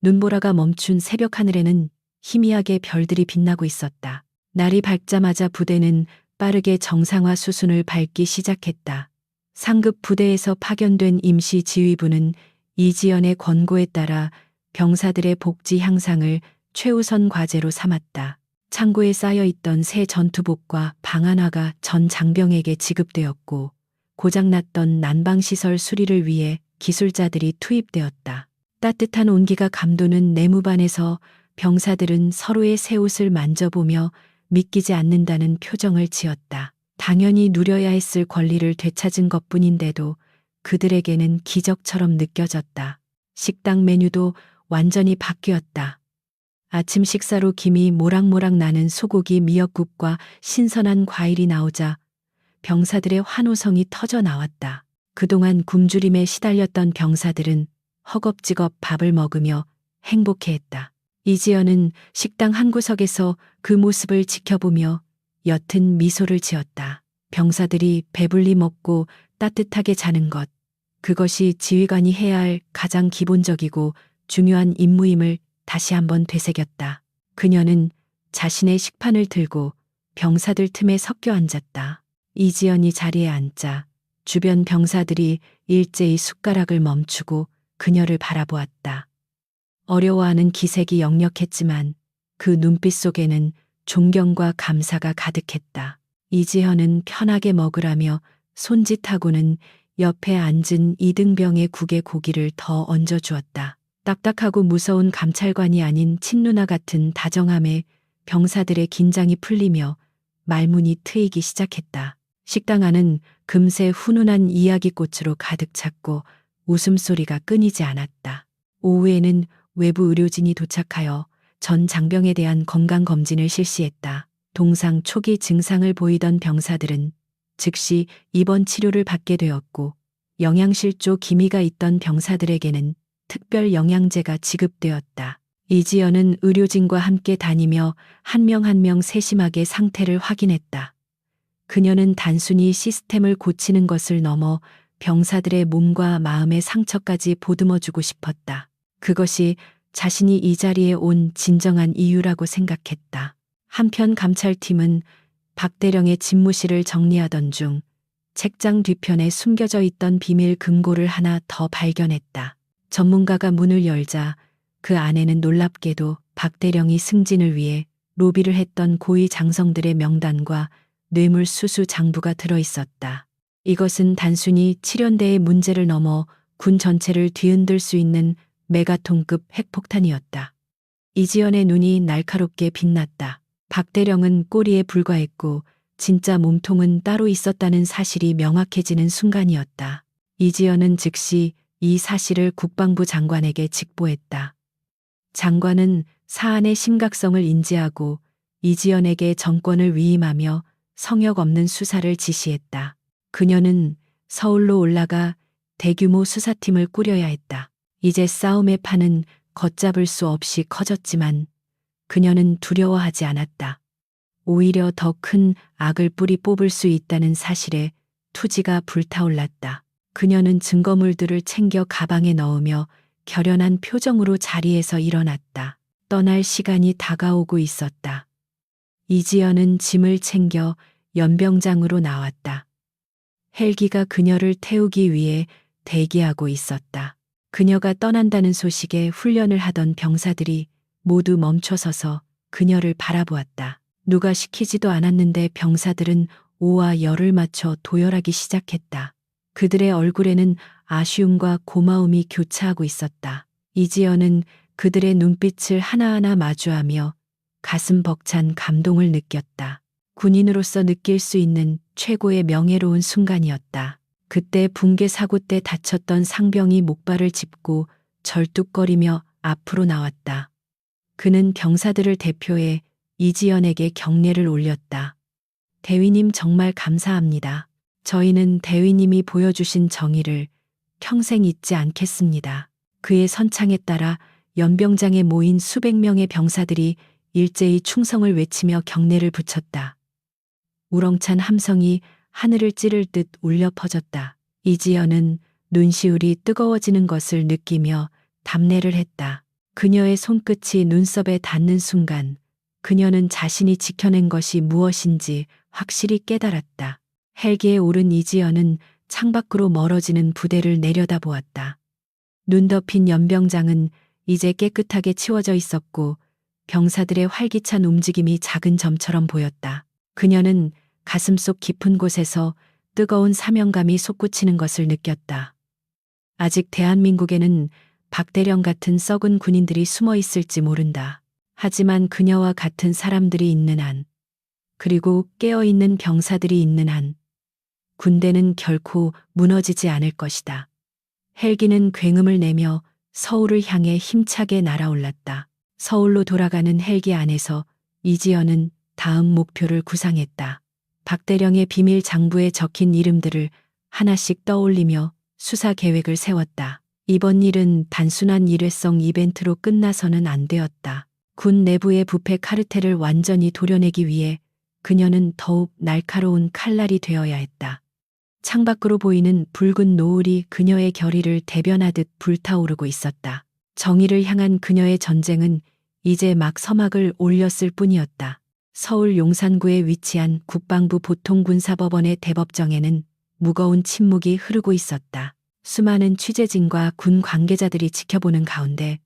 눈보라가 멈춘 새벽 하늘에는 희미하게 별들이 빛나고 있었다. 날이 밝자마자 부대는 빠르게 정상화 수순을 밟기 시작했다. 상급 부대에서 파견된 임시 지휘부는 이지연의 권고에 따라 병사들의 복지 향상을 최우선 과제로 삼았다. 창고에 쌓여있던 새 전투복과 방한화가 전 장병에게 지급되었고 고장났던 난방시설 수리를 위해 기술자들이 투입되었다. 따뜻한 온기가 감도는 내무반에서 병사들은 서로의 새 옷을 만져보며 믿기지 않는다는 표정을 지었다. 당연히 누려야 했을 권리를 되찾은 것뿐인데도 그들에게는 기적처럼 느껴졌다. 식당 메뉴도 완전히 바뀌었다. 아침 식사로 김이 모락모락 나는 소고기 미역국과 신선한 과일이 나오자 병사들의 환호성이 터져 나왔다. 그동안 굶주림에 시달렸던 병사들은 허겁지겁 밥을 먹으며 행복해했다. 이지연은 식당 한 구석에서 그 모습을 지켜보며 옅은 미소를 지었다. 병사들이 배불리 먹고 따뜻하게 자는 것, 그것이 지휘관이 해야 할 가장 기본적이고 중요한 임무임을 다시 한번 되새겼다. 그녀는 자신의 식판을 들고 병사들 틈에 섞여 앉았다. 이지연이 자리에 앉자 주변 병사들이 일제히 숟가락을 멈추고 그녀를 바라보았다. 어려워하는 기색이 역력했지만 그 눈빛 속에는 존경과 감사가 가득했다. 이지연은 편하게 먹으라며 손짓하고는 옆에 앉은 이등병의 국에 고기를 더 얹어주었다. 딱딱하고 무서운 감찰관이 아닌 친누나 같은 다정함에 병사들의 긴장이 풀리며 말문이 트이기 시작했다. 식당 안은 금세 훈훈한 이야기꽃으로 가득 찼고 웃음소리가 끊이지 않았다. 오후에는 외부 의료진이 도착하여 전 장병에 대한 건강검진을 실시했다. 동상 초기 증상을 보이던 병사들은 즉시 입원 치료를 받게 되었고 영양실조 기미가 있던 병사들에게는 특별 영양제가 지급되었다. 이지연은 의료진과 함께 다니며 한 명 한 명 세심하게 상태를 확인했다. 그녀는 단순히 시스템을 고치는 것을 넘어 병사들의 몸과 마음의 상처까지 보듬어주고 싶었다. 그것이 자신이 이 자리에 온 진정한 이유라고 생각했다. 한편 감찰팀은 박대령의 집무실을 정리하던 중 책장 뒤편에 숨겨져 있던 비밀 금고를 하나 더 발견했다. 전문가가 문을 열자 그 안에는 놀랍게도 박대령이 승진을 위해 로비를 했던 고위 장성들의 명단과 뇌물수수 장부가 들어있었다. 이것은 단순히 칠연대의 문제를 넘어 군 전체를 뒤흔들 수 있는 메가톤급 핵폭탄이었다. 이지연의 눈이 날카롭게 빛났다. 박대령은 꼬리에 불과했고 진짜 몸통은 따로 있었다는 사실이 명확해지는 순간이었다. 이지연은 즉시 이 사실을 국방부 장관에게 직보했다. 장관은 사안의 심각성을 인지하고 이지연에게 정권을 위임하며 성역 없는 수사를 지시했다. 그녀는 서울로 올라가 대규모 수사팀을 꾸려야 했다. 이제 싸움의 판은 걷잡을 수 없이 커졌지만 그녀는 두려워하지 않았다. 오히려 더 큰 악을 뿌리 뽑을 수 있다는 사실에 투지가 불타올랐다. 그녀는 증거물들을 챙겨 가방에 넣으며 결연한 표정으로 자리에서 일어났다. 떠날 시간이 다가오고 있었다. 이지연은 짐을 챙겨 연병장으로 나왔다. 헬기가 그녀를 태우기 위해 대기하고 있었다. 그녀가 떠난다는 소식에 훈련을 하던 병사들이 모두 멈춰서서 그녀를 바라보았다. 누가 시키지도 않았는데 병사들은 오와 열을 맞춰 도열하기 시작했다. 그들의 얼굴에는 아쉬움과 고마움이 교차하고 있었다. 이지연은 그들의 눈빛을 하나하나 마주하며 가슴 벅찬 감동을 느꼈다. 군인으로서 느낄 수 있는 최고의 명예로운 순간이었다. 그때 붕괴 사고 때 다쳤던 상병이 목발을 짚고 절뚝거리며 앞으로 나왔다. 그는 병사들을 대표해 이지연에게 경례를 올렸다. 대위님 정말 감사합니다. 저희는 대위님이 보여주신 정의를 평생 잊지 않겠습니다. 그의 선창에 따라 연병장에 모인 수백 명의 병사들이 일제히 충성을 외치며 경례를 붙였다. 우렁찬 함성이 하늘을 찌를 듯 울려 퍼졌다. 이지연은 눈시울이 뜨거워지는 것을 느끼며 답례를 했다. 그녀의 손끝이 눈썹에 닿는 순간 그녀는 자신이 지켜낸 것이 무엇인지 확실히 깨달았다. 헬기에 오른 이지연은 창밖으로 멀어지는 부대를 내려다보았다. 눈 덮인 연병장은 이제 깨끗하게 치워져 있었고 병사들의 활기찬 움직임이 작은 점처럼 보였다. 그녀는 가슴속 깊은 곳에서 뜨거운 사명감이 솟구치는 것을 느꼈다. 아직 대한민국에는 박대령 같은 썩은 군인들이 숨어 있을지 모른다. 하지만 그녀와 같은 사람들이 있는 한, 그리고 깨어있는 병사들이 있는 한, 군대는 결코 무너지지 않을 것이다. 헬기는 굉음을 내며 서울을 향해 힘차게 날아올랐다. 서울로 돌아가는 헬기 안에서 이지연은 다음 목표를 구상했다. 박대령의 비밀 장부에 적힌 이름들을 하나씩 떠올리며 수사 계획을 세웠다. 이번 일은 단순한 일회성 이벤트로 끝나서는 안 되었다. 군 내부의 부패 카르텔을 완전히 도려내기 위해 그녀는 더욱 날카로운 칼날이 되어야 했다. 창밖으로 보이는 붉은 노을이 그녀의 결의를 대변하듯 불타오르고 있었다. 정의를 향한 그녀의 전쟁은 이제 막 서막을 올렸을 뿐이었다. 서울 용산구에 위치한 국방부 보통군사법원의 대법정에는 무거운 침묵이 흐르고 있었다. 수많은 취재진과 군 관계자들이 지켜보는 가운데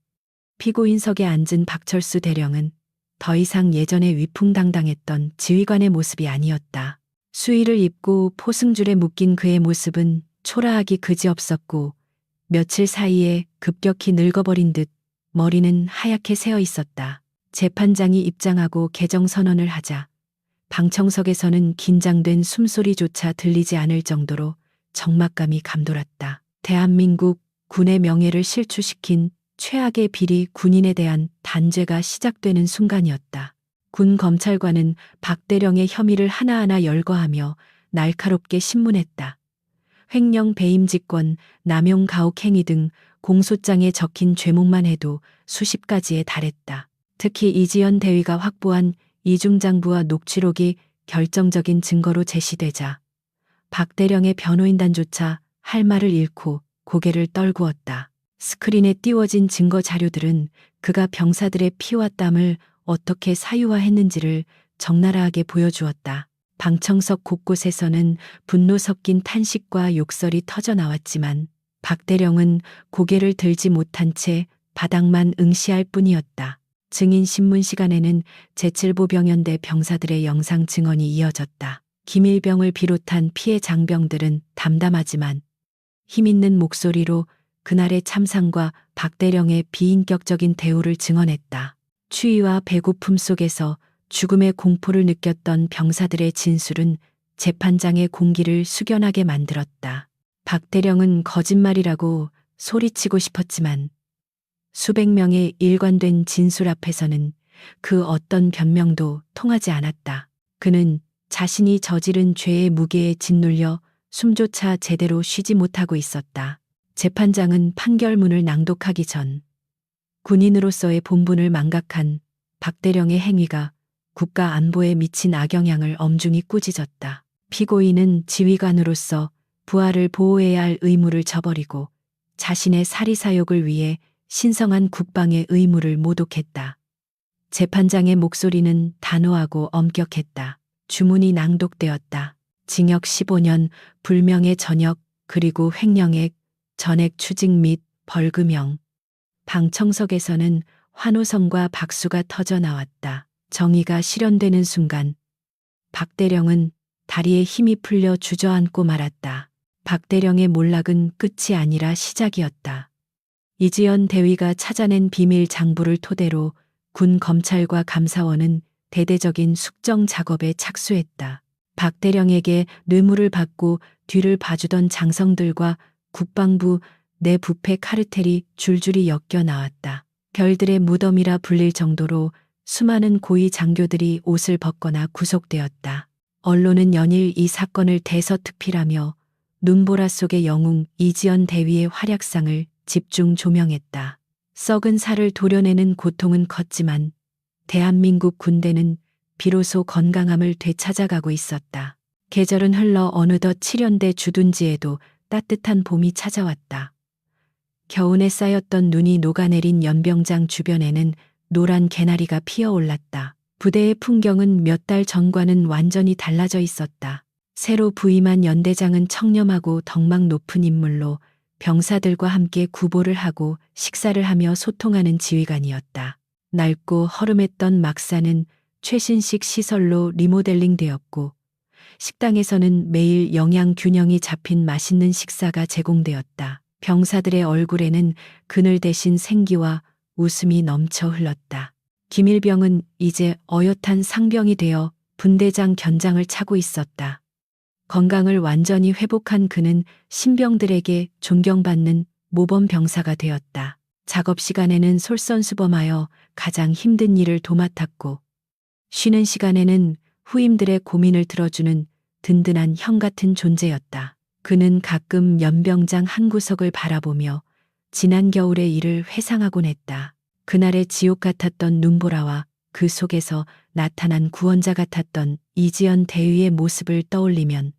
피고인석에 앉은 박철수 대령은 더 이상 예전의 위풍당당했던 지휘관의 모습이 아니었다. 수의를 입고 포승줄에 묶인 그의 모습은 초라하기 그지없었고 며칠 사이에 급격히 늙어버린 듯 머리는 하얗게 새어 있었다. 재판장이 입장하고 개정 선언을 하자 방청석에서는 긴장된 숨소리조차 들리지 않을 정도로 적막감이 감돌았다. 대한민국 군의 명예를 실추시킨 최악의 비리 군인에 대한 단죄가 시작되는 순간이었다. 군 검찰관은 박대령의 혐의를 하나하나 열거하며 날카롭게 신문했다. 횡령 배임 직권, 남용 가혹 행위 등 공소장에 적힌 죄목만 해도 수십 가지에 달했다. 특히 이지연 대위가 확보한 이중장부와 녹취록이 결정적인 증거로 제시되자 박대령의 변호인단조차 할 말을 잃고 고개를 떨구었다. 스크린에 띄워진 증거 자료들은 그가 병사들의 피와 땀을 어떻게 사유화했는지를 적나라하게 보여주었다. 방청석 곳곳에서는 분노 섞인 탄식과 욕설이 터져 나왔지만 박대령은 고개를 들지 못한 채 바닥만 응시할 뿐이었다. 증인 신문 시간에는 제7보병연대 병사들의 영상 증언이 이어졌다. 김일병을 비롯한 피해 장병들은 담담하지만 힘있는 목소리로 그날의 참상과 박대령의 비인격적인 대우를 증언했다. 추위와 배고픔 속에서 죽음의 공포를 느꼈던 병사들의 진술은 재판장의 공기를 숙연하게 만들었다. 박대령은 거짓말이라고 소리치고 싶었지만 수백 명의 일관된 진술 앞에서는 그 어떤 변명도 통하지 않았다. 그는 자신이 저지른 죄의 무게에 짓눌려 숨조차 제대로 쉬지 못하고 있었다. 재판장은 판결문을 낭독하기 전 군인으로서의 본분을 망각한 박대령의 행위가 국가 안보에 미친 악영향을 엄중히 꾸짖었다. 피고인은 지휘관으로서 부하를 보호해야 할 의무를 저버리고 자신의 사리사욕을 위해 신성한 국방의 의무를 모독했다. 재판장의 목소리는 단호하고 엄격했다. 주문이 낭독되었다. 징역 15년, 불명예 전역, 그리고 횡령액, 전액 추징 및 벌금형. 방청석에서는 환호성과 박수가 터져 나왔다. 정의가 실현되는 순간 박대령은 다리에 힘이 풀려 주저앉고 말았다. 박대령의 몰락은 끝이 아니라 시작이었다. 이지연 대위가 찾아낸 비밀 장부를 토대로 군 검찰과 감사원은 대대적인 숙정 작업에 착수했다. 박대령에게 뇌물을 받고 뒤를 봐주던 장성들과 국방부 내 부패 카르텔이 줄줄이 엮여 나왔다. 별들의 무덤이라 불릴 정도로 수많은 고위 장교들이 옷을 벗거나 구속되었다. 언론은 연일 이 사건을 대서특필하며 눈보라 속의 영웅 이지연 대위의 활약상을 집중 조명했다. 썩은 살을 도려내는 고통은 컸지만 대한민국 군대는 비로소 건강함을 되찾아가고 있었다. 계절은 흘러 어느덧 7연대 주둔지에도 따뜻한 봄이 찾아왔다. 겨우내 쌓였던 눈이 녹아내린 연병장 주변에는 노란 개나리가 피어올랐다. 부대의 풍경은 몇 달 전과는 완전히 달라져 있었다. 새로 부임한 연대장은 청렴하고 덕망 높은 인물로 병사들과 함께 구보를 하고 식사를 하며 소통하는 지휘관이었다. 낡고 허름했던 막사는 최신식 시설로 리모델링 되었고 식당에서는 매일 영양 균형이 잡힌 맛있는 식사가 제공되었다. 병사들의 얼굴에는 그늘 대신 생기와 웃음이 넘쳐 흘렀다. 김일병은 이제 어엿한 상병이 되어 분대장 견장을 차고 있었다. 건강을 완전히 회복한 그는 신병들에게 존경받는 모범 병사가 되었다. 작업 시간에는 솔선수범하여 가장 힘든 일을 도맡았고 쉬는 시간에는 후임들의 고민을 들어주는 든든한 형 같은 존재였다. 그는 가끔 연병장 한 구석을 바라보며 지난 겨울의 일을 회상하곤 했다. 그날의 지옥 같았던 눈보라와 그 속에서 나타난 구원자 같았던 이지연 대위의 모습을 떠올리면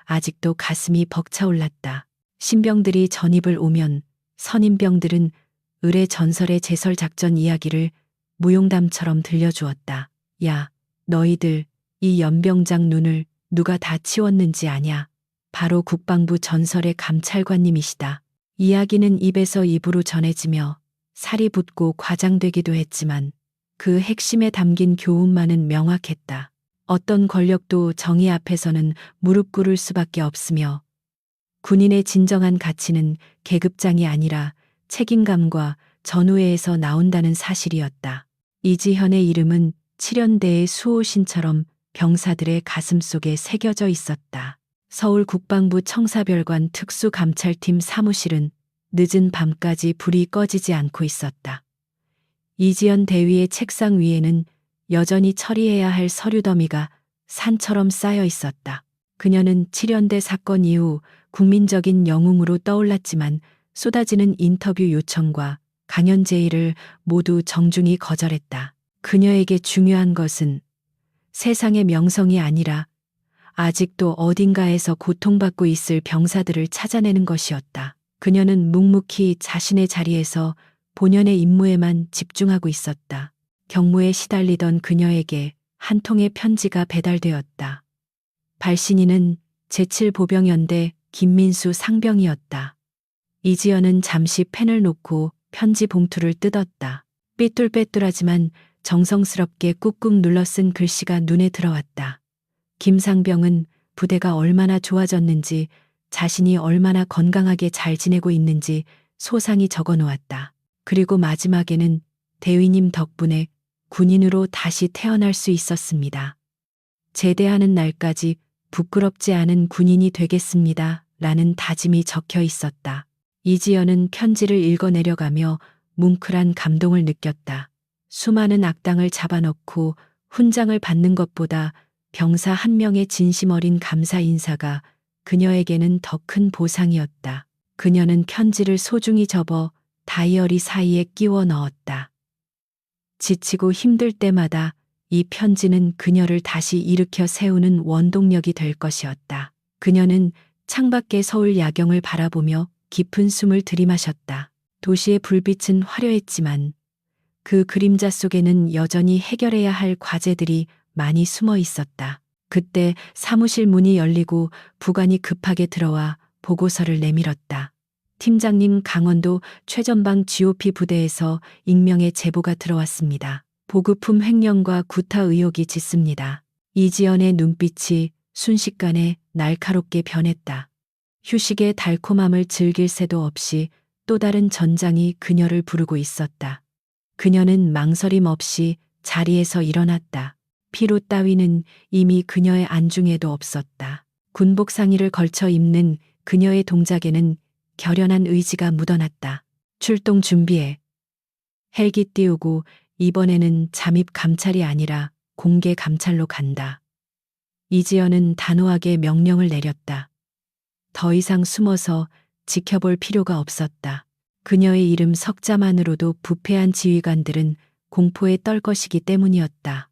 아직도 가슴이 벅차올랐다. 신병들이 전입을 오면 선임병들은 을의 전설의 제설 작전 이야기를 무용담처럼 들려주었다. 야, 너희들 이 연병장 눈을 누가 다 치웠는지 아냐? 바로 국방부 전설의 감찰관님이시다. 이야기는 입에서 입으로 전해지며 살이 붙고 과장되기도 했지만 그 핵심에 담긴 교훈만은 명확했다. 어떤 권력도 정의 앞에서는 무릎 꿇을 수밖에 없으며 군인의 진정한 가치는 계급장이 아니라 책임감과 전우회에서 나온다는 사실이었다. 이지현의 이름은 7연대의 수호신처럼 병사들의 가슴 속에 새겨져 있었다. 서울 국방부 청사별관 특수감찰팀 사무실은 늦은 밤까지 불이 꺼지지 않고 있었다. 이지연 대위의 책상 위에는 여전히 처리해야 할 서류 더미가 산처럼 쌓여 있었다. 그녀는 7연대 사건 이후 국민적인 영웅으로 떠올랐지만 쏟아지는 인터뷰 요청과 강연 제의를 모두 정중히 거절했다. 그녀에게 중요한 것은 세상의 명성이 아니라 아직도 어딘가에서 고통받고 있을 병사들을 찾아내는 것이었다. 그녀는 묵묵히 자신의 자리에서 본연의 임무에만 집중하고 있었다. 경무에 시달리던 그녀에게 한 통의 편지가 배달되었다. 발신인은 제7보병연대 김민수 상병이었다. 이지연은 잠시 펜을 놓고 편지 봉투를 뜯었다. 삐뚤빼뚤하지만 정성스럽게 꾹꾹 눌러 쓴 글씨가 눈에 들어왔다. 김상병은 부대가 얼마나 좋아졌는지, 자신이 얼마나 건강하게 잘 지내고 있는지 소상히 적어 놓았다. 그리고 마지막에는 대위님 덕분에 군인으로 다시 태어날 수 있었습니다. 제대하는 날까지 부끄럽지 않은 군인이 되겠습니다. 라는 다짐이 적혀 있었다. 이지연은 편지를 읽어 내려가며 뭉클한 감동을 느꼈다. 수많은 악당을 잡아넣고 훈장을 받는 것보다 병사 한 명의 진심 어린 감사 인사가 그녀에게는 더 큰 보상이었다. 그녀는 편지를 소중히 접어 다이어리 사이에 끼워 넣었다. 지치고 힘들 때마다 이 편지는 그녀를 다시 일으켜 세우는 원동력이 될 것이었다. 그녀는 창밖의 서울 야경을 바라보며 깊은 숨을 들이마셨다. 도시의 불빛은 화려했지만 그 그림자 속에는 여전히 해결해야 할 과제들이 많이 숨어 있었다. 그때 사무실 문이 열리고 부관이 급하게 들어와 보고서를 내밀었다. 팀장님, 강원도 최전방 GOP 부대에서 익명의 제보가 들어왔습니다. 보급품 횡령과 구타 의혹이 짙습니다. 이지연의 눈빛이 순식간에 날카롭게 변했다. 휴식의 달콤함을 즐길 새도 없이 또 다른 전장이 그녀를 부르고 있었다. 그녀는 망설임 없이 자리에서 일어났다. 피로 따위는 이미 그녀의 안중에도 없었다. 군복 상의를 걸쳐 입는 그녀의 동작에는 결연한 의지가 묻어났다. 출동 준비해. 헬기 띄우고 이번에는 잠입 감찰이 아니라 공개 감찰로 간다. 이지연은 단호하게 명령을 내렸다. 더 이상 숨어서 지켜볼 필요가 없었다. 그녀의 이름 석자만으로도 부패한 지휘관들은 공포에 떨 것이기 때문이었다.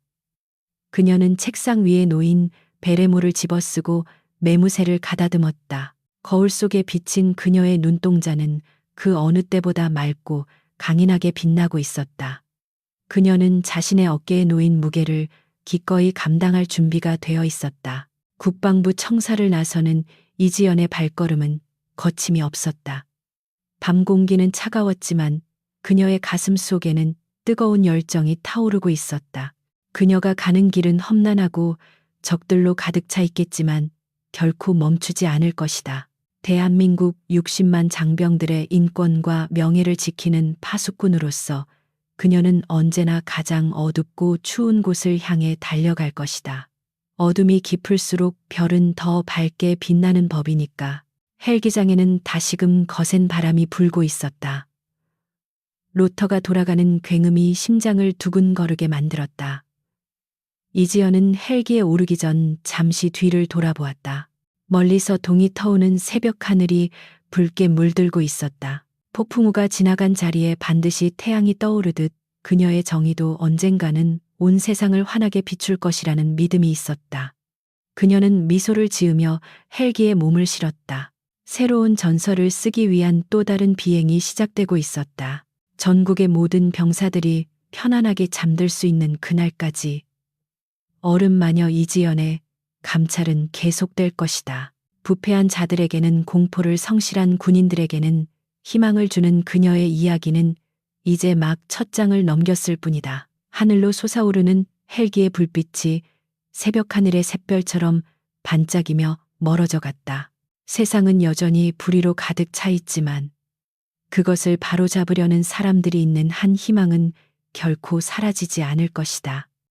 그녀는 책상 위에 놓인 베레모를 집어쓰고 매무새를 가다듬었다. 거울 속에 비친 그녀의 눈동자는 그 어느 때보다 맑고 강인하게 빛나고 있었다. 그녀는 자신의 어깨에 놓인 무게를 기꺼이 감당할 준비가 되어 있었다. 국방부 청사를 나서는 이지연의 발걸음은 거침이 없었다. 밤 공기는 차가웠지만 그녀의 가슴 속에는 뜨거운 열정이 타오르고 있었다. 그녀가 가는 길은 험난하고 적들로 가득 차 있겠지만 결코 멈추지 않을 것이다. 대한민국 60만 장병들의 인권과 명예를 지키는 파수꾼으로서 그녀는 언제나 가장 어둡고 추운 곳을 향해 달려갈 것이다. 어둠이 깊을수록 별은 더 밝게 빛나는 법이니까. 헬기장에는 다시금 거센 바람이 불고 있었다. 로터가 돌아가는 굉음이 심장을 두근거리게 만들었다. 이지연은 헬기에 오르기 전 잠시 뒤를 돌아보았다. 멀리서 동이 터오는 새벽 하늘이 붉게 물들고 있었다. 폭풍우가 지나간 자리에 반드시 태양이 떠오르듯 그녀의 정의도 언젠가는 온 세상을 환하게 비출 것이라는 믿음이 있었다. 그녀는 미소를 지으며 헬기에 몸을 실었다. 새로운 전설을 쓰기 위한 또 다른 비행이 시작되고 있었다. 전국의 모든 병사들이 편안하게 잠들 수 있는 그날까지 얼음마녀 이지연의 감찰은 계속될 것이다. 부패한 자들에게는 공포를 성실한 군인들에게는 희망을 주는 그녀의 이야기는 이제 막 첫 장을 넘겼을 뿐이다. 하늘로 솟아오르는 헬기의 불빛이 새벽 하늘의 샛별처럼 반짝이며 멀어져 갔다. 세상은 여전히 불의로 가득 차 있지만 그것을 바로잡으려는 사람들이 있는 한 희망은 결코 사라지지 않을 것이다.